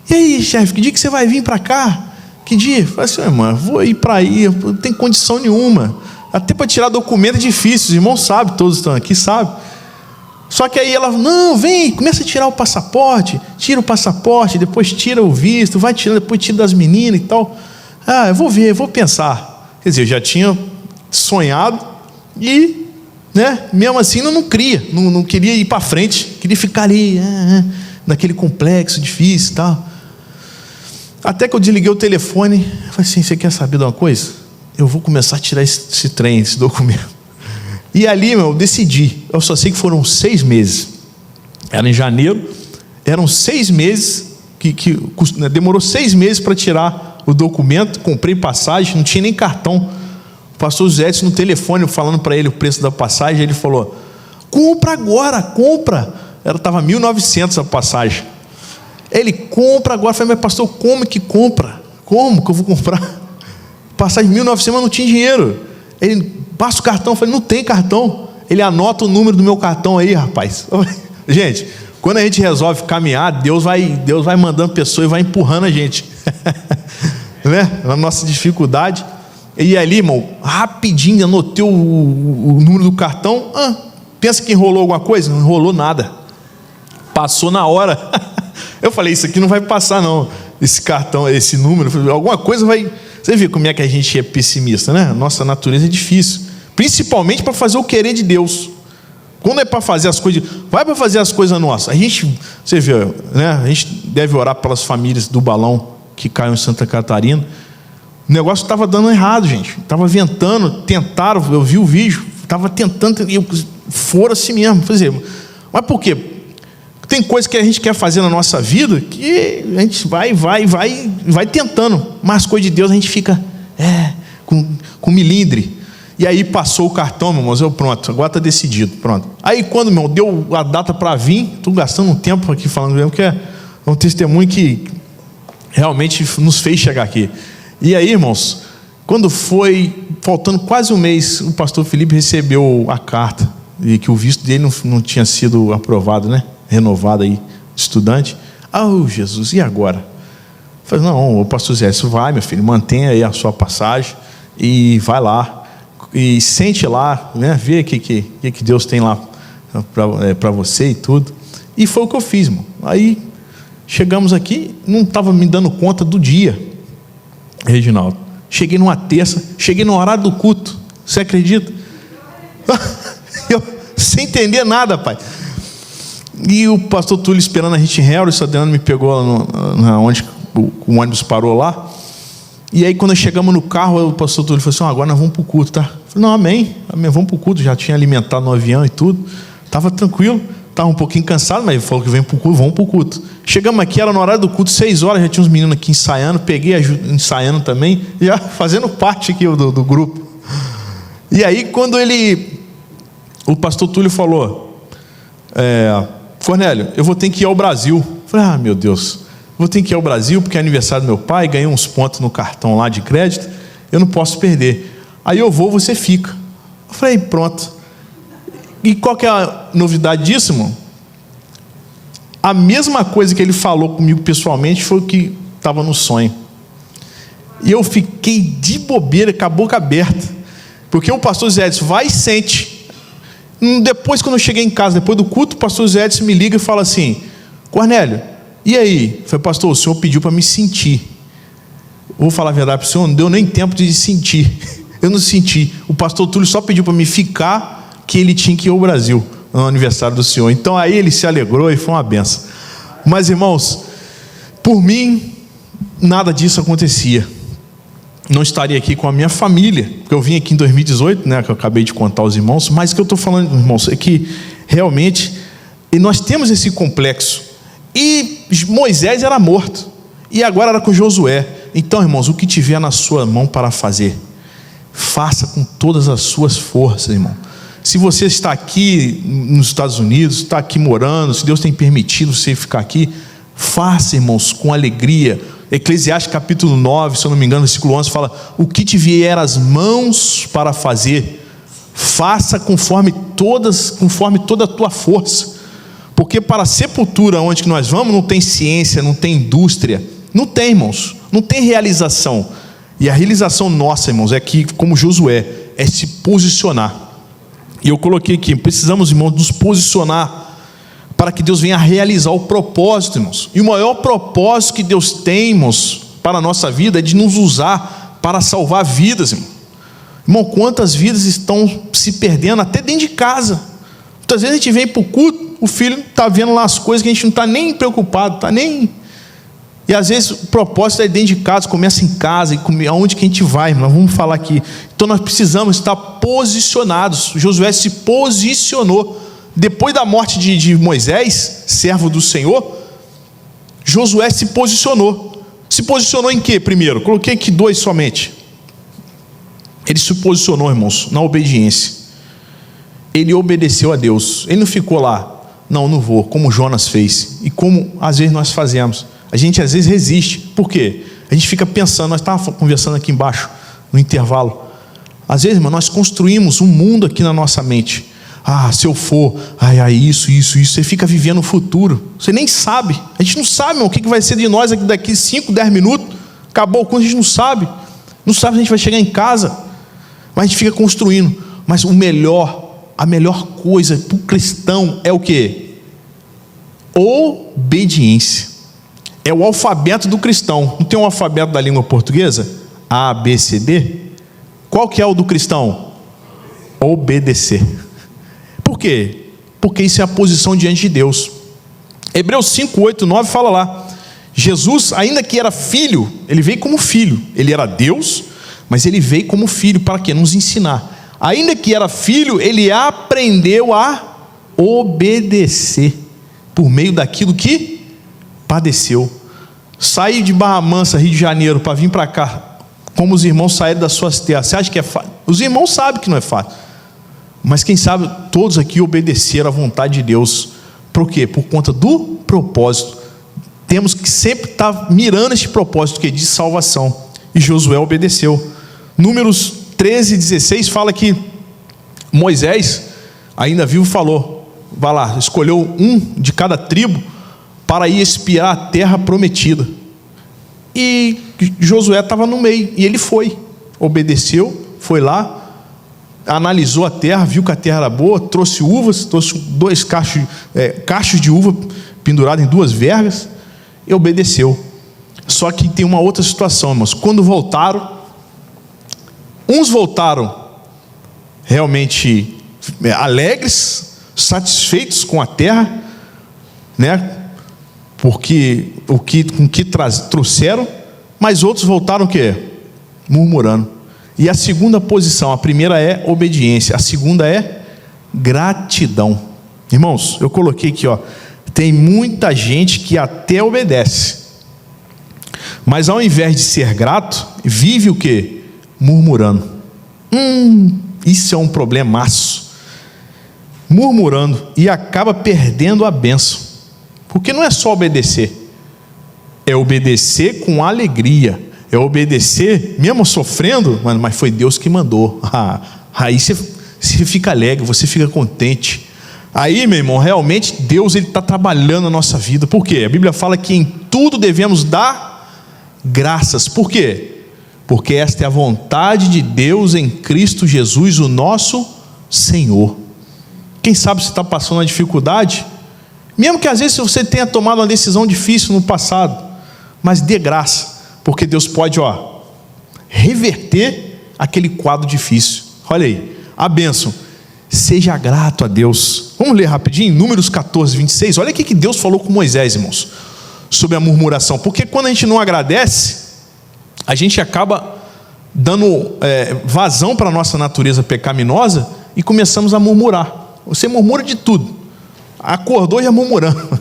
E aí, chefe, que dia que você vai vir para cá? Que dia? Eu falei assim, irmã, vou ir para aí, eu não tenho condição nenhuma. Até para tirar documento é difícil, os irmãos sabem, todos estão aqui, sabem. Só que aí ela, não, vem, começa a tirar o passaporte, tira o passaporte, depois tira o visto, vai tirando, depois tira das meninas e tal. Eu vou ver, vou pensar. Quer dizer, eu já tinha sonhado e, né, mesmo assim não queria ir para frente, queria ficar ali, naquele complexo difícil e tal. Até que eu desliguei o telefone, falei assim, você quer saber de uma coisa? Eu vou começar a tirar esse trem, esse documento. E ali, eu decidi, eu só sei que foram 6 meses. Era em janeiro, eram 6 meses, demorou 6 meses para tirar o documento, comprei passagem, não tinha nem cartão. O pastor José no telefone, falando para ele o preço da passagem, ele falou, compra agora, compra. Estava 1.900 a passagem. Ele, compra agora. Eu falei, mas pastor, como que compra? Como que eu vou comprar? Passagem 1.900, mas não tinha dinheiro. Ele, passa o cartão. Eu falei, não tem cartão. Ele, anota o número do meu cartão aí, rapaz. Gente, quando a gente resolve caminhar, Deus vai mandando pessoa e vai empurrando a gente. Né? Na nossa dificuldade. E ali, irmão, rapidinho anotei o número do cartão. Pensa que enrolou alguma coisa? Não enrolou nada. Passou na hora. Eu falei, isso aqui não vai passar não. Esse cartão, esse número, alguma coisa vai... Você vê como é que a gente é pessimista, né? Nossa natureza é difícil. Principalmente para fazer o querer de Deus. Quando é para fazer as coisas... Vai para fazer as coisas nossas. A gente, você vê, né? A gente deve orar pelas famílias do balão que caiu em Santa Catarina. O negócio estava dando errado, gente. Estava ventando, tentaram, eu vi o vídeo, estava tentando, foram assim mesmo. Mas por quê? Tem coisa que a gente quer fazer na nossa vida que a gente vai tentando, mas as coisas de Deus a gente fica com milindre. E aí passou o cartão, meu irmão, pronto, agora está decidido, pronto. Aí quando, meu irmão, deu a data para vir, estou gastando um tempo aqui falando mesmo, que é um testemunho que realmente nos fez chegar aqui. E aí, irmãos, quando foi faltando quase um mês, o pastor Felipe recebeu a carta, e que o visto dele não tinha sido aprovado, né? Renovado aí, estudante. Jesus, e agora? Eu falei, não, o pastor Zé, isso vai, meu filho, mantenha aí a sua passagem e vai lá, e sente lá, né? Vê o que Deus tem lá para você e tudo. E foi o que eu fiz, irmão. Aí chegamos aqui, não estava me dando conta do dia, Reginaldo. Cheguei numa terça, cheguei no horário do culto, você acredita? Eu, sem entender nada, pai. E o pastor Túlio esperando a gente em Harris, o Adriano me pegou onde o ônibus parou lá. E aí quando chegamos no carro, o pastor Túlio falou assim, agora nós vamos para o culto, tá? Eu falei, não, amém, vamos para o culto. Já tinha alimentado no avião e tudo, estava tranquilo, estava um pouquinho cansado, mas ele falou que vem para o culto, vamos para o culto. Chegamos aqui, era no horário do culto, 6 horas, já tinha uns meninos aqui ensaiando, peguei ensaiando também, já fazendo parte aqui do grupo. E aí quando o pastor Túlio falou, Cornélio, eu vou ter que ir ao Brasil. Eu falei, meu Deus, vou ter que ir ao Brasil porque é aniversário do meu pai, ganhei uns pontos no cartão lá de crédito, eu não posso perder. Aí eu vou, você fica. Eu falei, pronto. E qual que é a novidade disso, irmão? A mesma coisa que ele falou comigo pessoalmente foi o que estava no sonho. E eu fiquei de bobeira, com a boca aberta, porque o pastor Zé disse, vai e sente. Depois, quando eu cheguei em casa, depois do culto, o pastor Zé me liga e fala assim, Cornélio, e aí? Eu falei, pastor, o senhor pediu para me sentir. Vou falar a verdade para o senhor, não deu nem tempo de sentir. Eu não senti. O pastor Túlio só pediu para me ficar, que ele tinha que ir ao Brasil no aniversário do senhor. Então aí ele se alegrou e foi uma benção. Mas, irmãos, por mim, nada disso acontecia. Não estaria aqui com a minha família, porque eu vim aqui em 2018, né, que eu acabei de contar aos irmãos, mas o que eu estou falando, irmãos, é que realmente nós temos esse complexo. E Moisés era morto, e agora era com Josué. Então, irmãos, o que tiver na sua mão para fazer, faça com todas as suas forças, irmão. Se você está aqui nos Estados Unidos, está aqui morando, se Deus tem permitido você ficar aqui, faça, irmãos, com alegria. Eclesiastes capítulo 9, se eu não me engano, versículo 11 fala, o que te vier às mãos para fazer, faça conforme toda a tua força, porque para a sepultura onde que nós vamos, não tem ciência, não tem indústria, não tem, irmãos, não tem realização. E a realização nossa, irmãos, é que, como Josué, é se posicionar. E eu coloquei aqui, precisamos, irmãos, nos posicionar para que Deus venha realizar o propósito, irmãos. E o maior propósito que Deus tem, irmãos, para a nossa vida é de nos usar para salvar vidas, irmão. Irmão, quantas vidas estão se perdendo até dentro de casa. Muitas vezes a gente vem para o culto, o filho está vendo lá as coisas que a gente não está nem preocupado, está nem... E às vezes o propósito é dentro de casa, começa em casa, e aonde que a gente vai, irmão? Vamos falar aqui. Então nós precisamos estar posicionados. Josué se posicionou. Depois da morte de Moisés, servo do Senhor, Josué se posicionou. Se posicionou em quê primeiro? Coloquei aqui 2 somente. Ele se posicionou, irmãos, na obediência. Ele obedeceu a Deus. Ele não ficou lá, não vou, como Jonas fez. E como às vezes nós fazemos. A gente às vezes resiste. Por quê? A gente fica pensando, nós estávamos conversando aqui embaixo, no intervalo. Às vezes, irmão, nós construímos um mundo aqui na nossa mente. Se eu for, isso, você fica vivendo o futuro, você nem sabe, a gente não sabe, irmão, o que vai ser de nós daqui 5, 10 minutos, acabou o culto, a gente não sabe se a gente vai chegar em casa, mas a gente fica construindo. Mas o melhor a melhor coisa para o cristão é o quê? Obediência. É o alfabeto do cristão. Não tem um alfabeto da língua portuguesa? A, B, C, D? Qual que é o do cristão? Obedecer. Por quê? Porque isso é a posição diante de Deus. Hebreus 5, 8, 9 fala lá: Jesus, ainda que era filho, ele veio como filho. Ele era Deus, mas ele veio como filho para quê? Nos ensinar. Ainda que era filho, ele aprendeu a obedecer por meio daquilo que padeceu. Sair de Barra Mansa, Rio de Janeiro, para vir para cá, como os irmãos saíram das suas terras. Você acha que é fácil? Os irmãos sabem que não é fácil. Mas quem sabe todos aqui obedeceram à vontade de Deus. Por quê? Por conta do propósito. Temos que sempre estar mirando este propósito que é de salvação. E Josué obedeceu. Números 13, 16 fala que Moisés, ainda vivo, falou: vai lá, escolheu um de cada tribo para ir espiar a terra prometida. E Josué estava no meio, e ele foi, obedeceu, foi lá, analisou a terra, viu que a terra era boa, trouxe uvas, trouxe 2 cachos de uva pendurados em 2 vergas, e obedeceu. Só que tem uma outra situação, irmãos. Quando voltaram, uns voltaram realmente alegres, satisfeitos com a terra, né? Porque com que trouxeram, mas outros voltaram o quê? Murmurando. E a segunda posição, a primeira é obediência, a segunda é gratidão. Irmãos, eu coloquei aqui, tem muita gente que até obedece, mas ao invés de ser grato, vive o quê? Murmurando. Isso é um problemaço. Murmurando, e acaba perdendo a bênção. Porque não é só obedecer, é obedecer com alegria, é obedecer mesmo sofrendo, mas foi Deus que mandou. Aí você fica alegre, você fica contente. Aí, meu irmão, realmente Deus está trabalhando na nossa vida. Por quê? A Bíblia fala que em tudo devemos dar graças. Por quê? Porque esta é a vontade de Deus em Cristo Jesus, o nosso Senhor. Quem sabe você está passando uma dificuldade, mesmo que às vezes você tenha tomado uma decisão difícil no passado, mas dê graça, porque Deus pode reverter aquele quadro difícil. Olha aí, a bênção. Seja grato a Deus. Vamos ler rapidinho, Números 14, 26. Olha o que Deus falou com Moisés, irmãos, sobre a murmuração. Porque quando a gente não agradece, a gente acaba dando vazão para a nossa natureza pecaminosa e começamos a murmurar. Você murmura de tudo. Acordou já murmurando.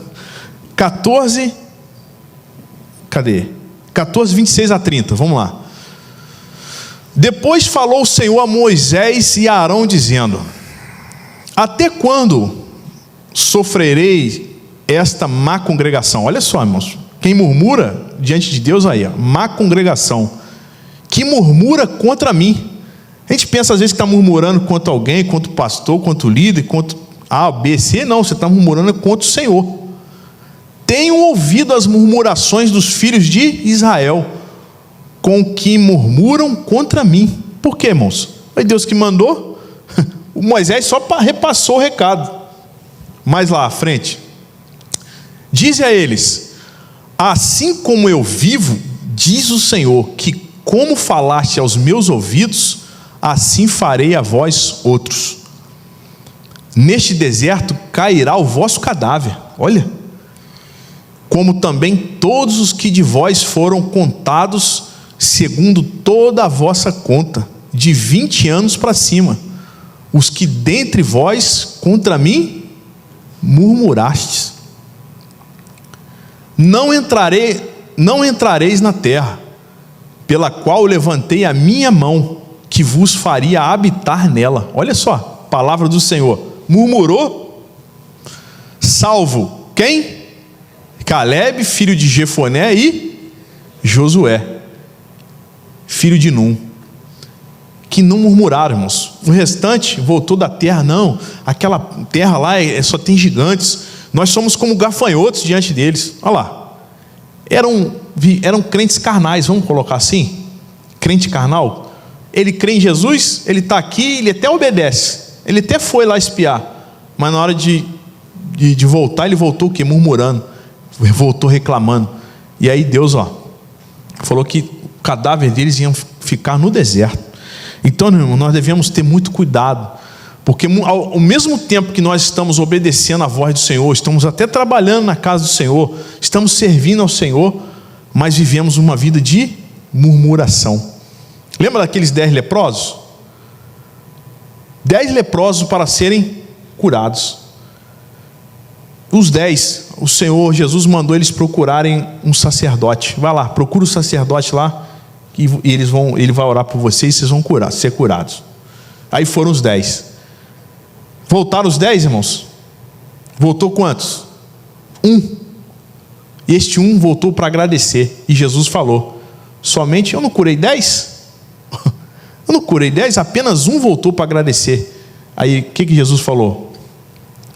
14, 26 a 30, vamos lá. Depois falou o Senhor a Moisés e a Arão, dizendo: até quando sofrerei esta má congregação? Olha só, irmãos, quem murmura diante de Deus aí, má congregação, que murmura contra mim. A gente pensa às vezes que está murmurando contra alguém, contra o pastor, contra o líder, contra A, B, C. Não, você está murmurando contra o Senhor. Tenho ouvido as murmurações dos filhos de Israel, com que murmuram contra mim. Por quê, irmãos? Foi Deus que mandou. O Moisés só repassou o recado. Mais lá à frente, dize a eles: assim como eu vivo, diz o Senhor, que como falaste aos meus ouvidos, assim farei a vós outros. Neste deserto cairá o vosso cadáver, olha, como também todos os que de vós foram contados, segundo toda a vossa conta, de 20 anos para cima, os que dentre vós contra mim murmurastes. Não entrareis na terra, pela qual levantei a minha mão, que vos faria habitar nela. Olha só, palavra do Senhor. Murmurou, salvo quem? Caleb, filho de Jefoné, e Josué, filho de Num, que não murmuraram, irmãos. O restante voltou da terra. Não, aquela terra lá só tem gigantes, nós somos como gafanhotos diante deles. Olha lá, eram crentes carnais, vamos colocar assim, crente carnal. Ele crê em Jesus, ele está aqui, ele até obedece, Ele até foi lá espiar, mas na hora de voltar, ele voltou o quê? Murmurando, voltou reclamando. E aí Deus, falou que o cadáver deles ia ficar no deserto. Então, meu irmão, nós devemos ter muito cuidado, porque ao mesmo tempo que nós estamos obedecendo a voz do Senhor, estamos até trabalhando na casa do Senhor, estamos servindo ao Senhor, mas vivemos uma vida de murmuração. Lembra daqueles 10 leprosos? 10 leprosos para serem curados. Os 10, o Senhor Jesus mandou eles procurarem um sacerdote. Vai lá, procura o sacerdote lá, e ele vai orar por vocês, e vocês vão ser curados. Aí foram os 10. Voltaram os 10, irmãos? Voltou quantos? 1. E este 1 voltou para agradecer. E Jesus falou: somente eu não curei 10? Eu não curei 10, apenas 1 voltou para agradecer. Aí o que Jesus falou?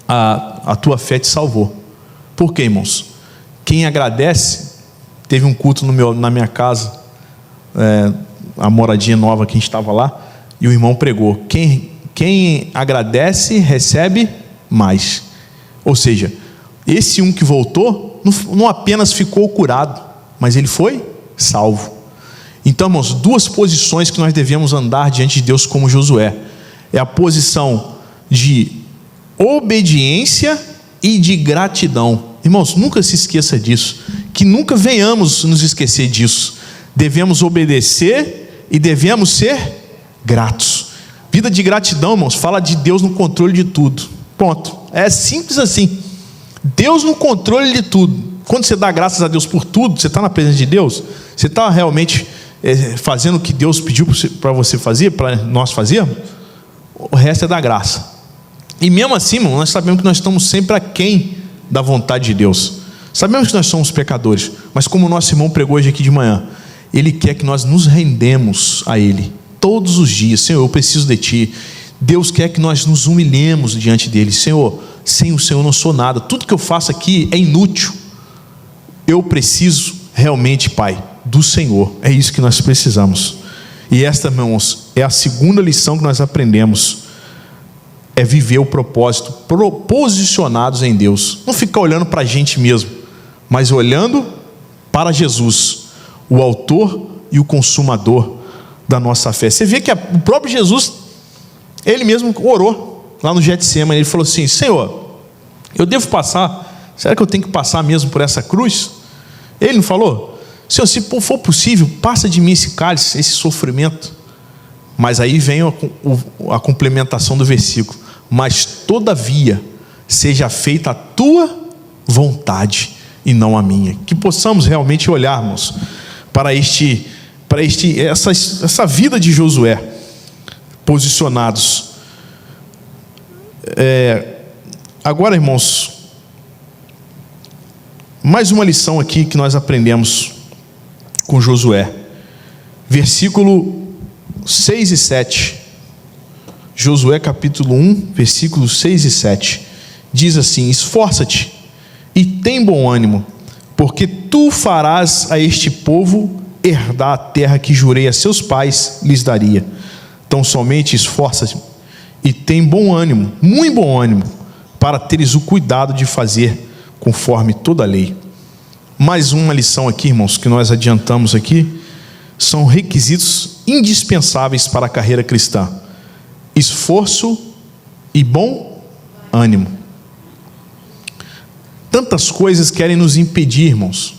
A tua fé te salvou. Por quê, irmãos? Quem agradece, teve um culto na minha casa, a moradia nova que a gente estava lá, e o irmão pregou: quem agradece recebe mais. Ou seja, esse 1 que voltou não apenas ficou curado, mas ele foi salvo. Então, irmãos, 2 posições que nós devemos andar diante de Deus como Josué: é a posição de obediência e de gratidão. Irmãos, nunca se esqueça disso, que nunca venhamos nos esquecer disso. Devemos obedecer e devemos ser gratos. Vida de gratidão, irmãos, fala de Deus no controle de tudo. Ponto. É simples assim. Deus no controle de tudo. Quando você dá graças a Deus por tudo, você está na presença de Deus, você está realmente fazendo o que Deus pediu para você fazer, para nós fazermos. O resto é da graça. E mesmo assim, irmão, nós sabemos que nós estamos sempre aquém da vontade de Deus. Sabemos que nós somos pecadores, mas como o nosso irmão pregou hoje aqui de manhã, Ele quer que nós nos rendemos a Ele todos os dias. Senhor, eu preciso de Ti. Deus quer que nós nos humilhemos diante dEle. Senhor, sem o Senhor eu não sou nada, tudo que eu faço aqui é inútil. Eu preciso realmente, Pai, do Senhor. É isso que nós precisamos. E esta, irmãos, é a segunda lição que nós aprendemos: é viver o propósito, posicionados em Deus. Não ficar olhando para a gente mesmo, mas olhando para Jesus, o autor e o consumador da nossa fé. Você vê que o próprio Jesus, Ele mesmo orou lá no Getsêmani. Ele falou assim: Senhor, eu devo passar, será que eu tenho que passar mesmo por essa cruz? Ele não falou: Senhor, se for possível, passa de mim esse cálice, esse sofrimento. Mas aí vem a complementação do versículo: mas todavia seja feita a tua vontade e não a minha. Que possamos realmente olharmos para essa vida de Josué, posicionados. Agora, irmãos, mais uma lição aqui que nós aprendemos com Josué, versículo 6 e 7. Josué capítulo 1, versículos 6 e 7, diz assim: esforça-te e tem bom ânimo, porque tu farás a este povo herdar a terra que jurei a seus pais lhes daria. Então somente esforça-te e tem bom ânimo, muito bom ânimo, para teres o cuidado de fazer conforme toda a lei. Mais uma lição aqui, irmãos, que nós adiantamos aqui, são requisitos indispensáveis para a carreira cristã: esforço e bom ânimo. Tantas coisas querem nos impedir, irmãos,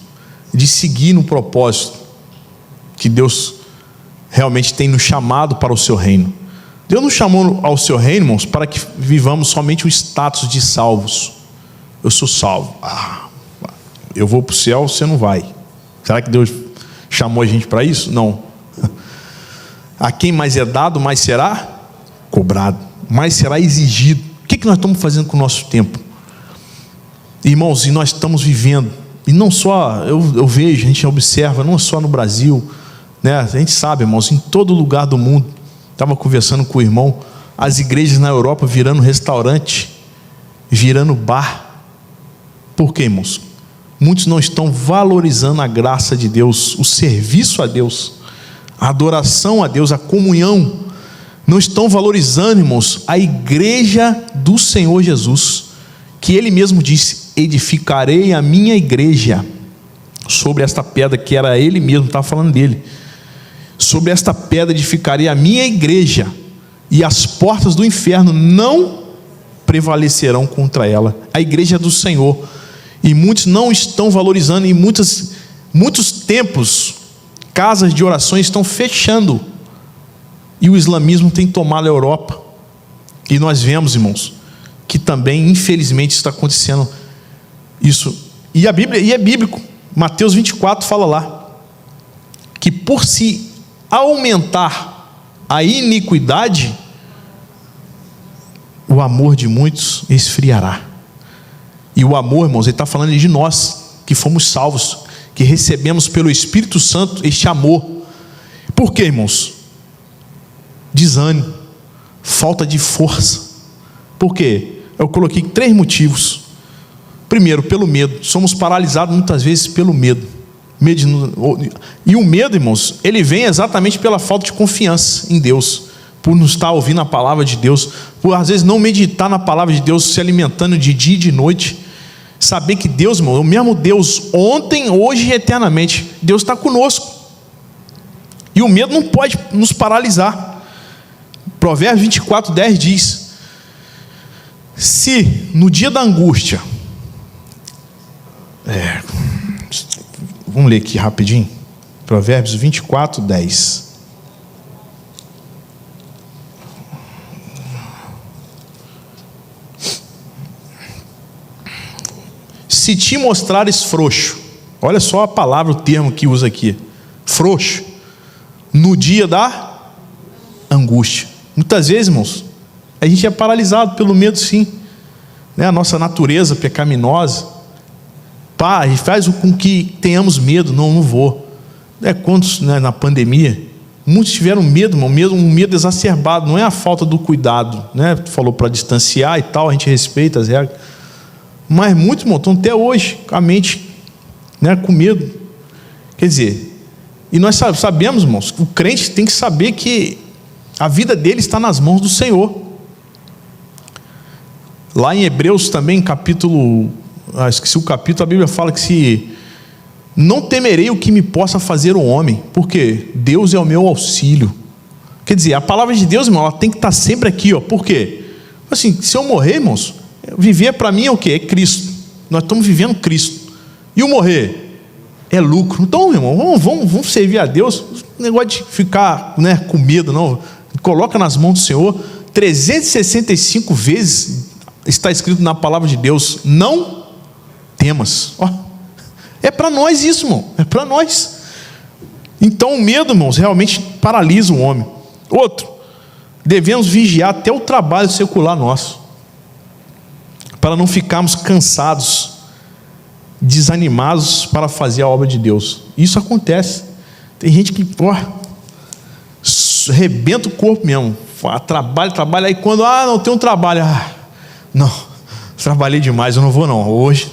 de seguir no propósito que Deus realmente tem nos chamado para o seu reino. Deus nos chamou ao seu reino, irmãos, para que vivamos somente o status de salvos. Eu sou salvo. Eu vou para o céu, você não vai. Será que Deus chamou a gente para isso? Não. A quem mais é dado, mais será cobrado, mais será exigido. O que nós estamos fazendo com o nosso tempo? Irmãos, e nós estamos vivendo, e não só, eu vejo, a gente observa, não só no Brasil, né? A gente sabe, irmãos, em todo lugar do mundo. Estava conversando com o irmão, as igrejas na Europa virando restaurante, virando bar. Por quê, irmãos? Muitos não estão valorizando a graça de Deus, o serviço a Deus, a adoração a Deus, a comunhão. não estão valorizando, irmãos, a igreja do Senhor Jesus, que Ele mesmo disse: edificarei a minha igreja sobre esta pedra, que era Ele mesmo, estava falando dele. Sobre esta pedra edificarei a minha igreja, e as portas do inferno não prevalecerão contra ela. A igreja do Senhor. E muitos não estão valorizando, e muitos templos, casas de orações estão fechando, e o islamismo tem tomado a Europa. E nós vemos, irmãos, que também infelizmente está acontecendo isso. E a Bíblia, e é bíblico, Mateus 24 fala lá, que por se aumentar a iniquidade, o amor de muitos esfriará. E o amor, irmãos, ele está falando de nós, que fomos salvos, que recebemos pelo Espírito Santo este amor. Por quê, irmãos? Desânimo, falta de força. Por quê? Eu coloquei 3 motivos. Primeiro, pelo medo. Somos paralisados muitas vezes pelo medo. E o medo, irmãos, ele vem exatamente pela falta de confiança em Deus, por não estar ouvindo a palavra de Deus, por às vezes não meditar na palavra de Deus, se alimentando de dia e de noite. Saber que Deus, irmão, o mesmo Deus ontem, hoje e eternamente, Deus está conosco. E o medo não pode nos paralisar. Provérbios 24:10 diz: se no dia da angústia, vamos ler aqui rapidinho, Provérbios 24:10. Se te mostrares frouxo, olha só a palavra, o termo que usa aqui, frouxo, no dia da angústia. Muitas vezes, irmãos, a gente é paralisado pelo medo, sim, né? A nossa natureza pecaminosa, faz com que tenhamos medo. Não vou. Quantos, né, na pandemia, muitos tiveram medo, irmão, um medo exacerbado. Não é a falta do cuidado, né? Tu falou para distanciar e tal, a gente respeita as regras, mas muitos, irmão, estão até hoje com a mente, né, com medo. Quer dizer, e nós sabemos, irmãos, o crente tem que saber que a vida dele está nas mãos do Senhor. Lá em Hebreus também, capítulo, esqueci o capítulo, a Bíblia fala que se não temerei o que me possa fazer o homem, porque Deus é o meu auxílio. Quer dizer, a palavra de Deus, irmão, ela tem que estar sempre aqui, ó. Por quê? Assim, se eu morrer, irmãos, viver para mim é o quê? É Cristo. Nós estamos vivendo Cristo. E o morrer é lucro. Então, irmão, vamos servir a Deus. O negócio de ficar, né, com medo, não. Coloca nas mãos do Senhor. 365 vezes está escrito na palavra de Deus: não temas. Ó, é para nós isso, irmão. É para nós. Então o medo, irmãos, realmente paralisa o homem. Outro, devemos vigiar até o trabalho secular nosso, para não ficarmos cansados, desanimados para fazer a obra de Deus. Isso acontece. Tem gente que arrebenta o corpo mesmo, trabalha, aí quando, não tem um trabalho, não, trabalhei demais, eu não vou não, hoje,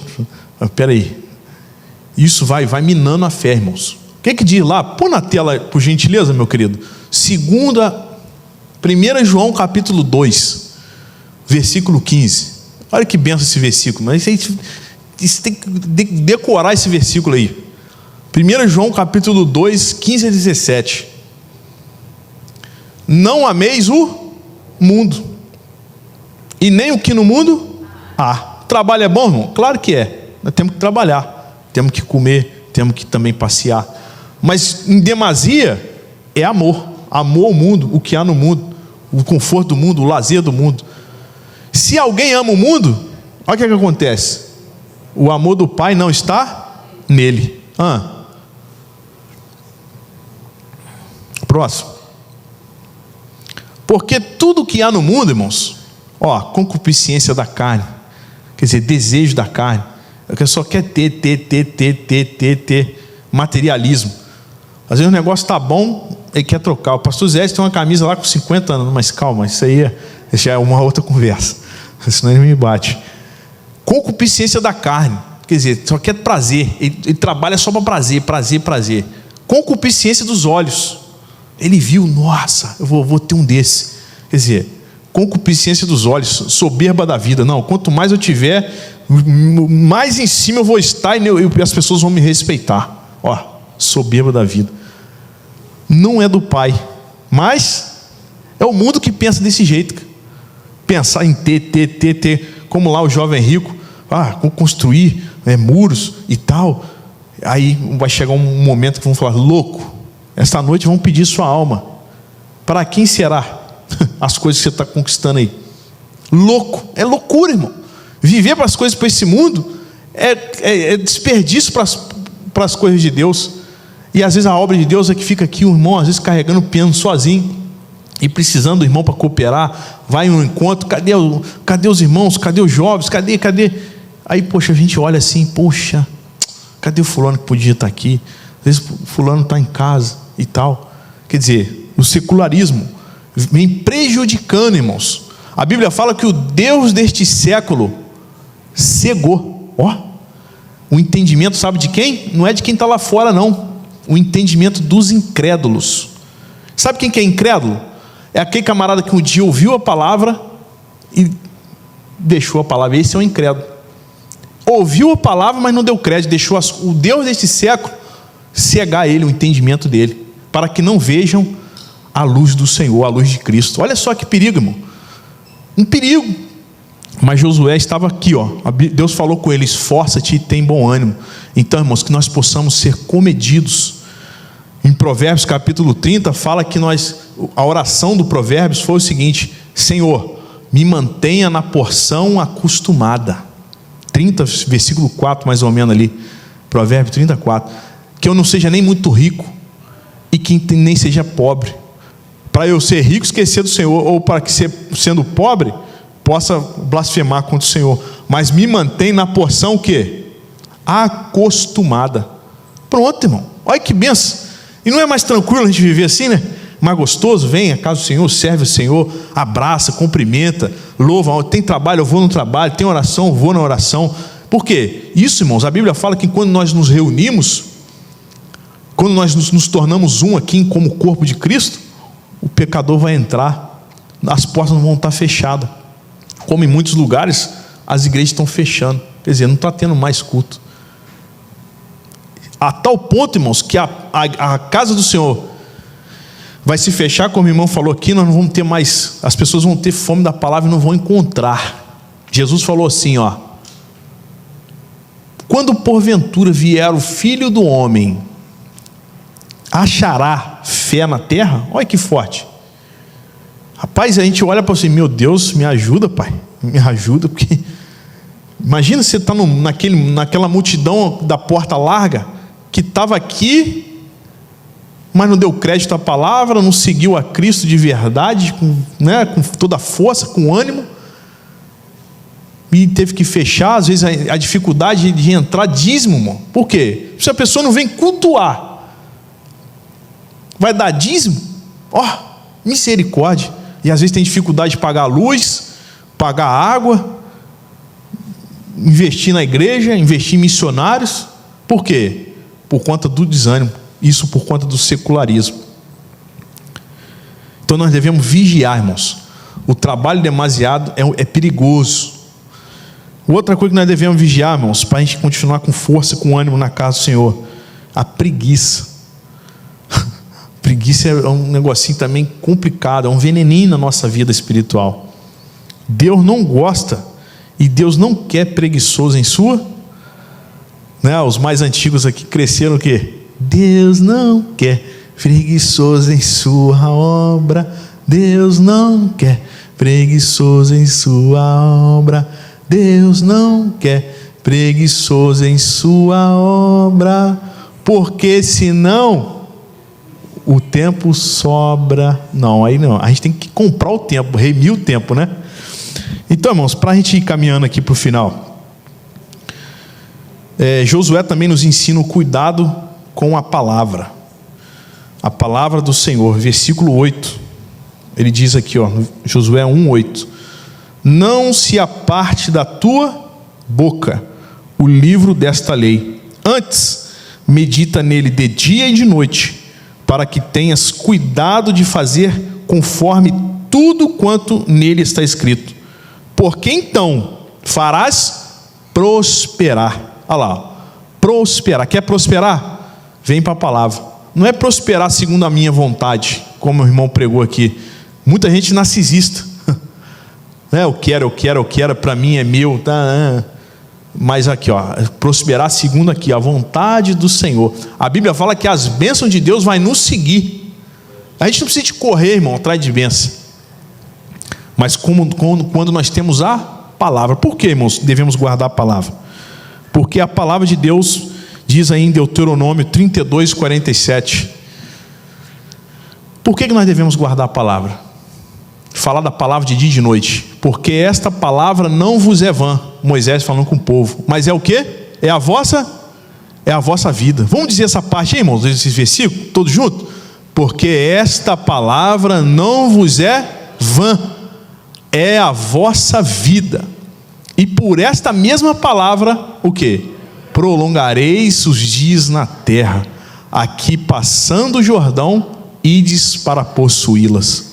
peraí, isso vai minando a fé, irmãos. O que diz lá? Põe na tela, por gentileza, meu querido. 1 João capítulo 2, versículo 15. Olha que benção esse versículo, mas você tem que decorar esse versículo aí. 1 João capítulo 2, 15 a 17. Não ameis o mundo, e nem o que no mundo há. Trabalho é bom, irmão? Claro que é. Nós temos que trabalhar, temos que comer, temos que também passear. Mas em demasia é amor. Amor ao mundo, o que há no mundo, o conforto do mundo, o lazer do mundo. Se alguém ama o mundo, olha o que acontece: o amor do Pai não está nele. Próximo. Porque tudo que há no mundo, irmãos, concupiscência da carne, quer dizer, desejo da carne, que só quer ter, materialismo. Às vezes o negócio está bom, ele quer trocar. O pastor Zé tem uma camisa lá com 50 anos, mas calma, isso aí já é uma outra conversa, senão ele me bate. Concupiscência da carne, quer dizer, só quer prazer, ele trabalha só para prazer. Concupiscência dos olhos, ele viu, nossa, eu vou ter um desse. Quer dizer, concupiscência dos olhos, soberba da vida. Não, quanto mais eu tiver, mais em cima eu vou estar e as pessoas vão me respeitar. Ó, soberba da vida. Não é do Pai, mas é o mundo que pensa desse jeito. Pensar em ter, como lá o jovem rico, construir muros e tal. Aí vai chegar um momento que vão falar: louco, esta noite vão pedir sua alma. Para quem será as coisas que você está conquistando aí? Louco, é loucura, irmão. Viver para as coisas para esse mundo é desperdício para as coisas de Deus. E às vezes a obra de Deus é que fica aqui, o irmão às vezes carregando o piano sozinho e precisando do irmão para cooperar. Vai em um encontro, cadê os irmãos, cadê os jovens, cadê? Aí, poxa, a gente olha assim, poxa, cadê o fulano que podia estar aqui? Às vezes o fulano está em casa e tal. Quer dizer, o secularismo vem prejudicando, irmãos. A Bíblia fala que o Deus deste século cegou, o entendimento, sabe de quem? Não é de quem está lá fora, não. O entendimento dos incrédulos. Sabe quem que é incrédulo? É aquele camarada que um dia ouviu a palavra e deixou a palavra. Esse é um incrédulo. Ouviu a palavra, mas não deu crédito, deixou o Deus deste século cegar ele, o entendimento dele, para que não vejam a luz do Senhor, a luz de Cristo. Olha só que perigo, irmão. Um perigo. Mas Josué estava aqui, Deus falou com ele: esforça-te e tem bom ânimo. Então, irmãos, que nós possamos ser comedidos. Em Provérbios capítulo 30 fala que a oração do Provérbios foi o seguinte: Senhor, me mantenha na porção acostumada. 30, versículo 4 mais ou menos ali, Provérbios 34. Que eu não seja nem muito rico e que nem seja pobre, para eu ser rico, esquecer do Senhor, ou para que sendo pobre possa blasfemar contra o Senhor. Mas me mantém na porção o quê? Acostumada. Pronto, irmão, olha que benção. E não é mais tranquilo a gente viver assim, né? Mais gostoso, vem à casa do Senhor, serve o Senhor, abraça, cumprimenta, louva. Tem trabalho, eu vou no trabalho. Tem oração, eu vou na oração. Por quê? Isso, irmãos, a Bíblia fala que quando nós nos reunimos, quando nós nos tornamos um aqui como corpo de Cristo, o pecador vai entrar, as portas não vão estar fechadas. Como em muitos lugares as igrejas estão fechando, quer dizer, não está tendo mais culto. A tal ponto, irmãos, que a casa do Senhor vai se fechar, como o irmão falou aqui. Nós não vamos ter mais, as pessoas vão ter fome da palavra e não vão encontrar. Jesus falou assim, quando porventura vier o Filho do Homem, achará fé na terra? Olha que forte. Rapaz, a gente olha para assim: meu Deus, me ajuda, Pai, me ajuda, porque imagina você estar naquela multidão da porta larga, que estava aqui, mas não deu crédito à palavra, não seguiu a Cristo de verdade, com toda a força, com ânimo, e teve que fechar. Às vezes a dificuldade de entrar dízimo, irmão. Por quê? Se a pessoa não vem cultuar, vai dar dízimo? Misericórdia. E às vezes tem dificuldade de pagar a luz, pagar a água, investir na igreja, investir em missionários. Por quê? Por conta do desânimo. Isso por conta do secularismo. Então nós devemos vigiar, irmãos. O trabalho demasiado é perigoso. Outra coisa que nós devemos vigiar, irmãos, para a gente continuar com força, com ânimo na casa do Senhor: a preguiça. Preguiça é um negocinho também complicado, é um veneninho na nossa vida espiritual. Deus não gosta e Deus não quer preguiçoso em sua. Os mais antigos aqui cresceram o quê? Deus não quer preguiçoso em sua obra. Deus não quer preguiçoso em sua obra. Deus não quer preguiçoso em sua obra, porque senão o tempo sobra. Não, aí não, a gente tem que comprar o tempo, remir o tempo, né? Então, irmãos, para a gente ir caminhando aqui para o final, Josué também nos ensina o cuidado com a palavra do Senhor. Versículo 8, ele diz aqui, Josué 1:8: não se aparte da tua boca o livro desta lei, antes medita nele de dia e de noite, para que tenhas cuidado de fazer conforme tudo quanto nele está escrito, porque então farás prosperar. Olha lá, prosperar. Quer prosperar? Vem para a palavra. Não é prosperar segundo a minha vontade, como o irmão pregou aqui. Muita gente narcisista. Eu quero, para mim é meu, tá? Mas aqui, ó, prosperar segundo aqui a vontade do Senhor. A Bíblia fala que as bênçãos de Deus vai nos seguir. A gente não precisa de correr, irmão, atrás de bênção. Mas quando nós temos a palavra. Por que, irmãos, devemos guardar a palavra? Porque a palavra de Deus diz aí em Deuteronômio 32:47. Por que nós devemos guardar a palavra? Falar da palavra de dia e de noite. Porque esta palavra não vos é vã. Moisés falando com o povo. Mas é o quê? É a vossa vida. Vamos dizer essa parte aí, irmãos, desse versículo, todos juntos? Porque esta palavra não vos é vã. É a vossa vida. E por esta mesma palavra, o quê? Prolongareis os dias na terra. Aqui passando o Jordão, ides para possuí-las.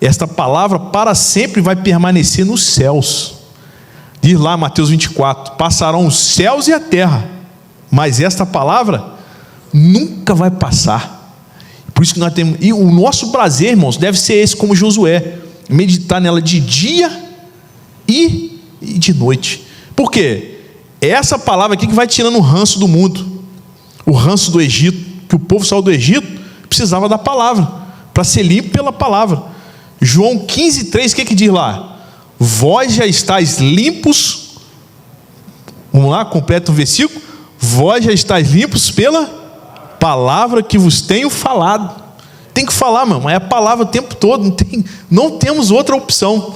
Esta palavra para sempre vai permanecer nos céus. Diz lá Mateus 24: passarão os céus e a terra, mas esta palavra nunca vai passar. Por isso que nós temos, e o nosso prazer, irmãos, deve ser esse, como Josué, meditar nela de dia e de noite. Por quê? É essa palavra aqui que vai tirando o ranço do mundo, o ranço do Egito, que o povo saiu do Egito, precisava da palavra, para ser limpo pela palavra. João 15:3, o que diz lá? Vós já estáis limpos. Vamos lá, completa o versículo. Vós já estáis limpos pela palavra que vos tenho falado. Tem que falar, mano, é a palavra o tempo todo. Não temos outra opção.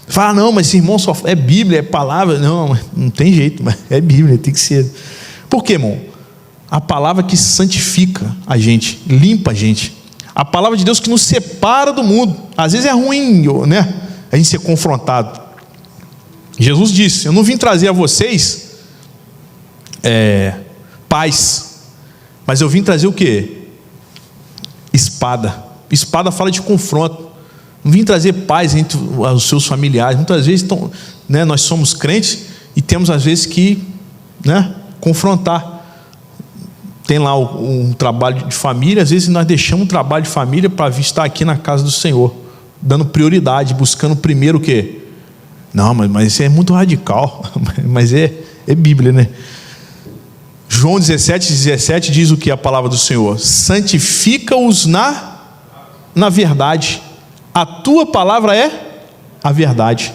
Fala, não, mas esse irmão só é Bíblia, é palavra. Não tem jeito, mas é Bíblia, tem que ser. Por quê, irmão? A palavra que santifica a gente, limpa a gente. A palavra de Deus que nos separa do mundo. Às vezes é ruim, né, a gente ser confrontado. Jesus disse: eu não vim trazer a vocês paz, mas eu vim trazer o quê? Espada. Espada fala de confronto. Não vim trazer paz entre os seus familiares. Muitas vezes nós somos crentes e temos às vezes que confrontar. Tem lá um trabalho de família. Às vezes nós deixamos o trabalho de família para estar aqui na casa do Senhor, dando prioridade, buscando primeiro o quê? Não, mas isso é muito radical. Mas é Bíblia, né? João 17:17 diz o que a palavra do Senhor? Santifica-os na verdade. A tua palavra é a verdade.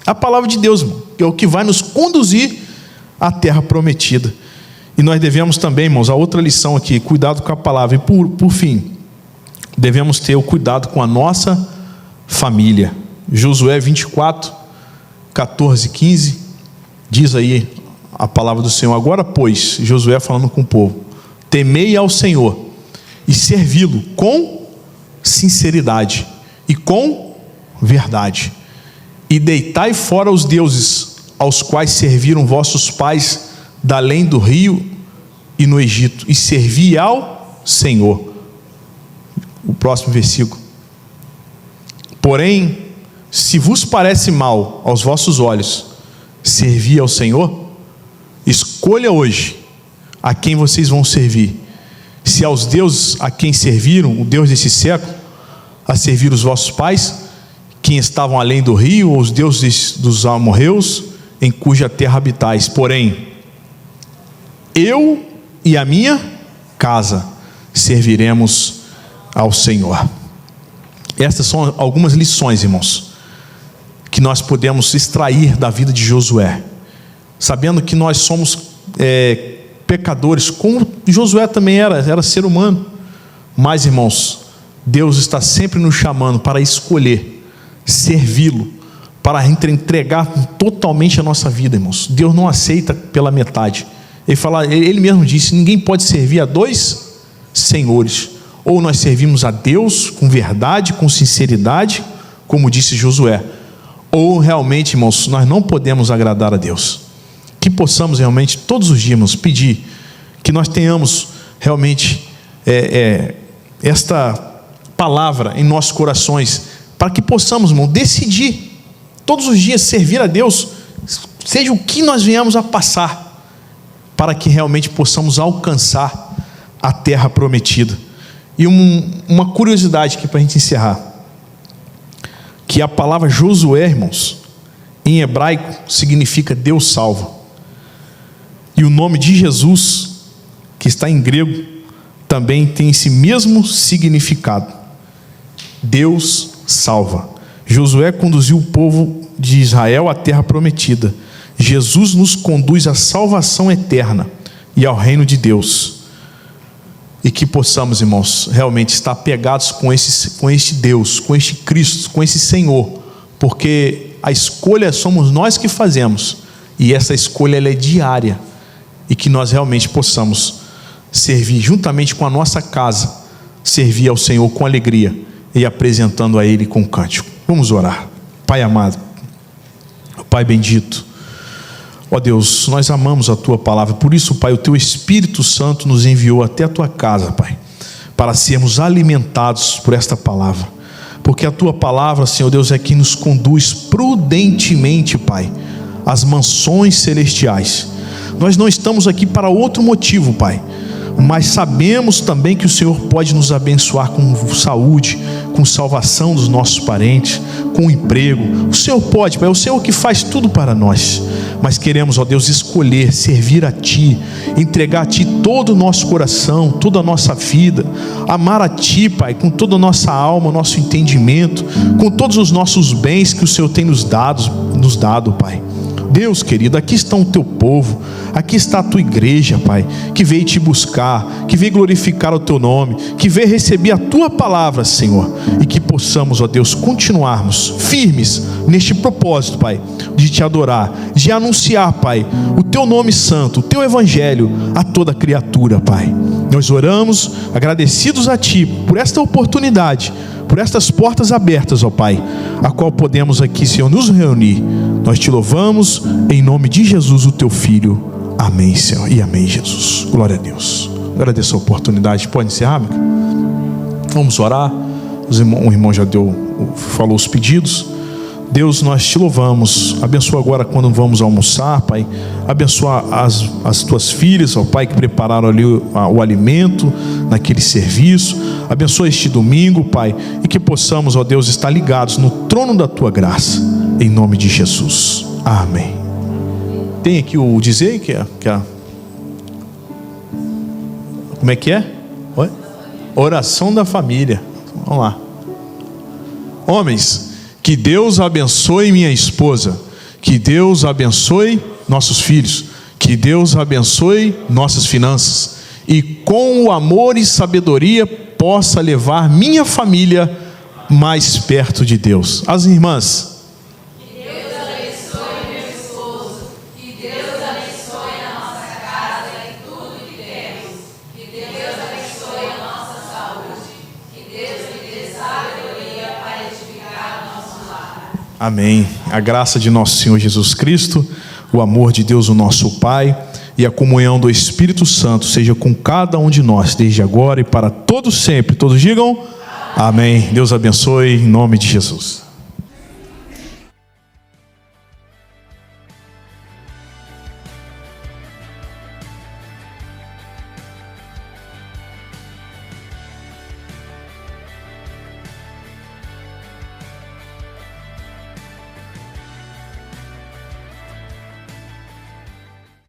A palavra de Deus, irmão, que é o que vai nos conduzir à terra prometida. E nós devemos também, irmãos, a outra lição aqui, cuidado com a palavra. E por fim, devemos ter o cuidado com a nossa família. Josué 24:14-15 diz aí a palavra do Senhor. Agora, pois, Josué falando com o povo: temei ao Senhor e servi-lo com sinceridade e com verdade, e deitai fora os deuses aos quais serviram vossos pais da além do rio e no Egito, e servi ao Senhor. O próximo versículo: porém, se vos parece mal aos vossos olhos servir ao Senhor, escolha hoje a quem vocês vão servir: se aos deuses a quem serviram, o Deus desse século, a servir os vossos pais, quem estavam além do rio, ou os deuses dos amorreus, em cuja terra habitais. Porém, eu e a minha casa serviremos ao Senhor. Estas são algumas lições, irmãos, que nós podemos extrair da vida de Josué, sabendo que nós somos pecadores, como Josué também era ser humano. Mas, irmãos, Deus está sempre nos chamando para escolher servi-lo, para entregar totalmente a nossa vida, irmãos. Deus não aceita pela metade. Ele mesmo disse: ninguém pode servir a dois senhores. Ou nós servimos a Deus com verdade, com sinceridade, como disse Josué, ou realmente, irmãos, nós não podemos agradar a Deus. Que possamos realmente todos os dias, irmãos, pedir que nós tenhamos realmente esta palavra em nossos corações, para que possamos, irmão, decidir todos os dias servir a Deus, seja o que nós venhamos a passar, para que realmente possamos alcançar a terra prometida. E uma curiosidade aqui para a gente encerrar, que a palavra Josué, irmãos, em hebraico significa Deus salva, e o nome de Jesus, que está em grego, também tem esse mesmo significado, Deus salva. Josué conduziu o povo de Israel à terra prometida. Jesus nos conduz à salvação eterna e ao reino de Deus. E que possamos, irmãos, realmente estar apegados com este Deus, com este Cristo, com esse Senhor, porque a escolha somos nós que fazemos, e essa escolha ela é diária, e que nós realmente possamos servir juntamente com a nossa casa, servir ao Senhor com alegria e apresentando a Ele com cântico. Vamos orar. Pai amado, Pai bendito, ó Deus, nós amamos a Tua palavra, por isso, Pai, o Teu Espírito Santo nos enviou até a Tua casa, Pai, para sermos alimentados por esta palavra, porque a Tua palavra, Senhor Deus, é que nos conduz prudentemente, Pai, às mansões celestiais. Nós não estamos aqui para outro motivo, Pai, mas sabemos também que o Senhor pode nos abençoar com saúde, com salvação dos nossos parentes, com emprego. O Senhor pode, Pai, é o Senhor que faz tudo para nós, mas queremos, ó Deus, escolher servir a Ti, entregar a Ti todo o nosso coração, toda a nossa vida, amar a Ti, Pai, com toda a nossa alma, nosso entendimento, com todos os nossos bens que o Senhor tem nos dado, Pai. Deus querido, aqui está o Teu povo, aqui está a Tua igreja, Pai, que veio Te buscar, que veio glorificar o Teu nome, que veio receber a Tua palavra, Senhor, e que possamos, ó Deus, continuarmos firmes neste propósito, Pai, de Te adorar, de anunciar, Pai, o Teu nome santo, o Teu evangelho a toda criatura, Pai. Nós oramos agradecidos a Ti por esta oportunidade, por estas portas abertas, ó Pai, a qual podemos aqui, Senhor, nos reunir. Nós Te louvamos em nome de Jesus, o Teu Filho. Amém, Senhor, e amém, Jesus. Glória a Deus. Agradeço a oportunidade. Pode encerrar, amigo? Vamos orar. O irmão já falou os pedidos. Deus, nós Te louvamos. Abençoa agora quando vamos almoçar, Pai. Abençoa as Tuas filhas, ó Pai, que prepararam ali o alimento naquele serviço. Abençoa este domingo, Pai, e que possamos, ó Deus, estar ligados no trono da Tua graça, em nome de Jesus. Amém. Tem aqui o dizer que é como é que é? Oi? Oração da família. Vamos lá. Homens, que Deus abençoe minha esposa, que Deus abençoe nossos filhos, que Deus abençoe nossas finanças, e com o amor e sabedoria possa levar minha família mais perto de Deus. As irmãs, que Deus abençoe meu esposo, que Deus abençoe a nossa casa e tudo que temos, que Deus abençoe a nossa saúde, que Deus me dê sabedoria para edificar o nosso lar. amém. A graça de nosso Senhor Jesus Cristo, o amor de Deus, o nosso Pai, e a comunhão do Espírito Santo seja com cada um de nós, desde agora e para todos sempre. Todos digam amém. Deus abençoe em nome de Jesus.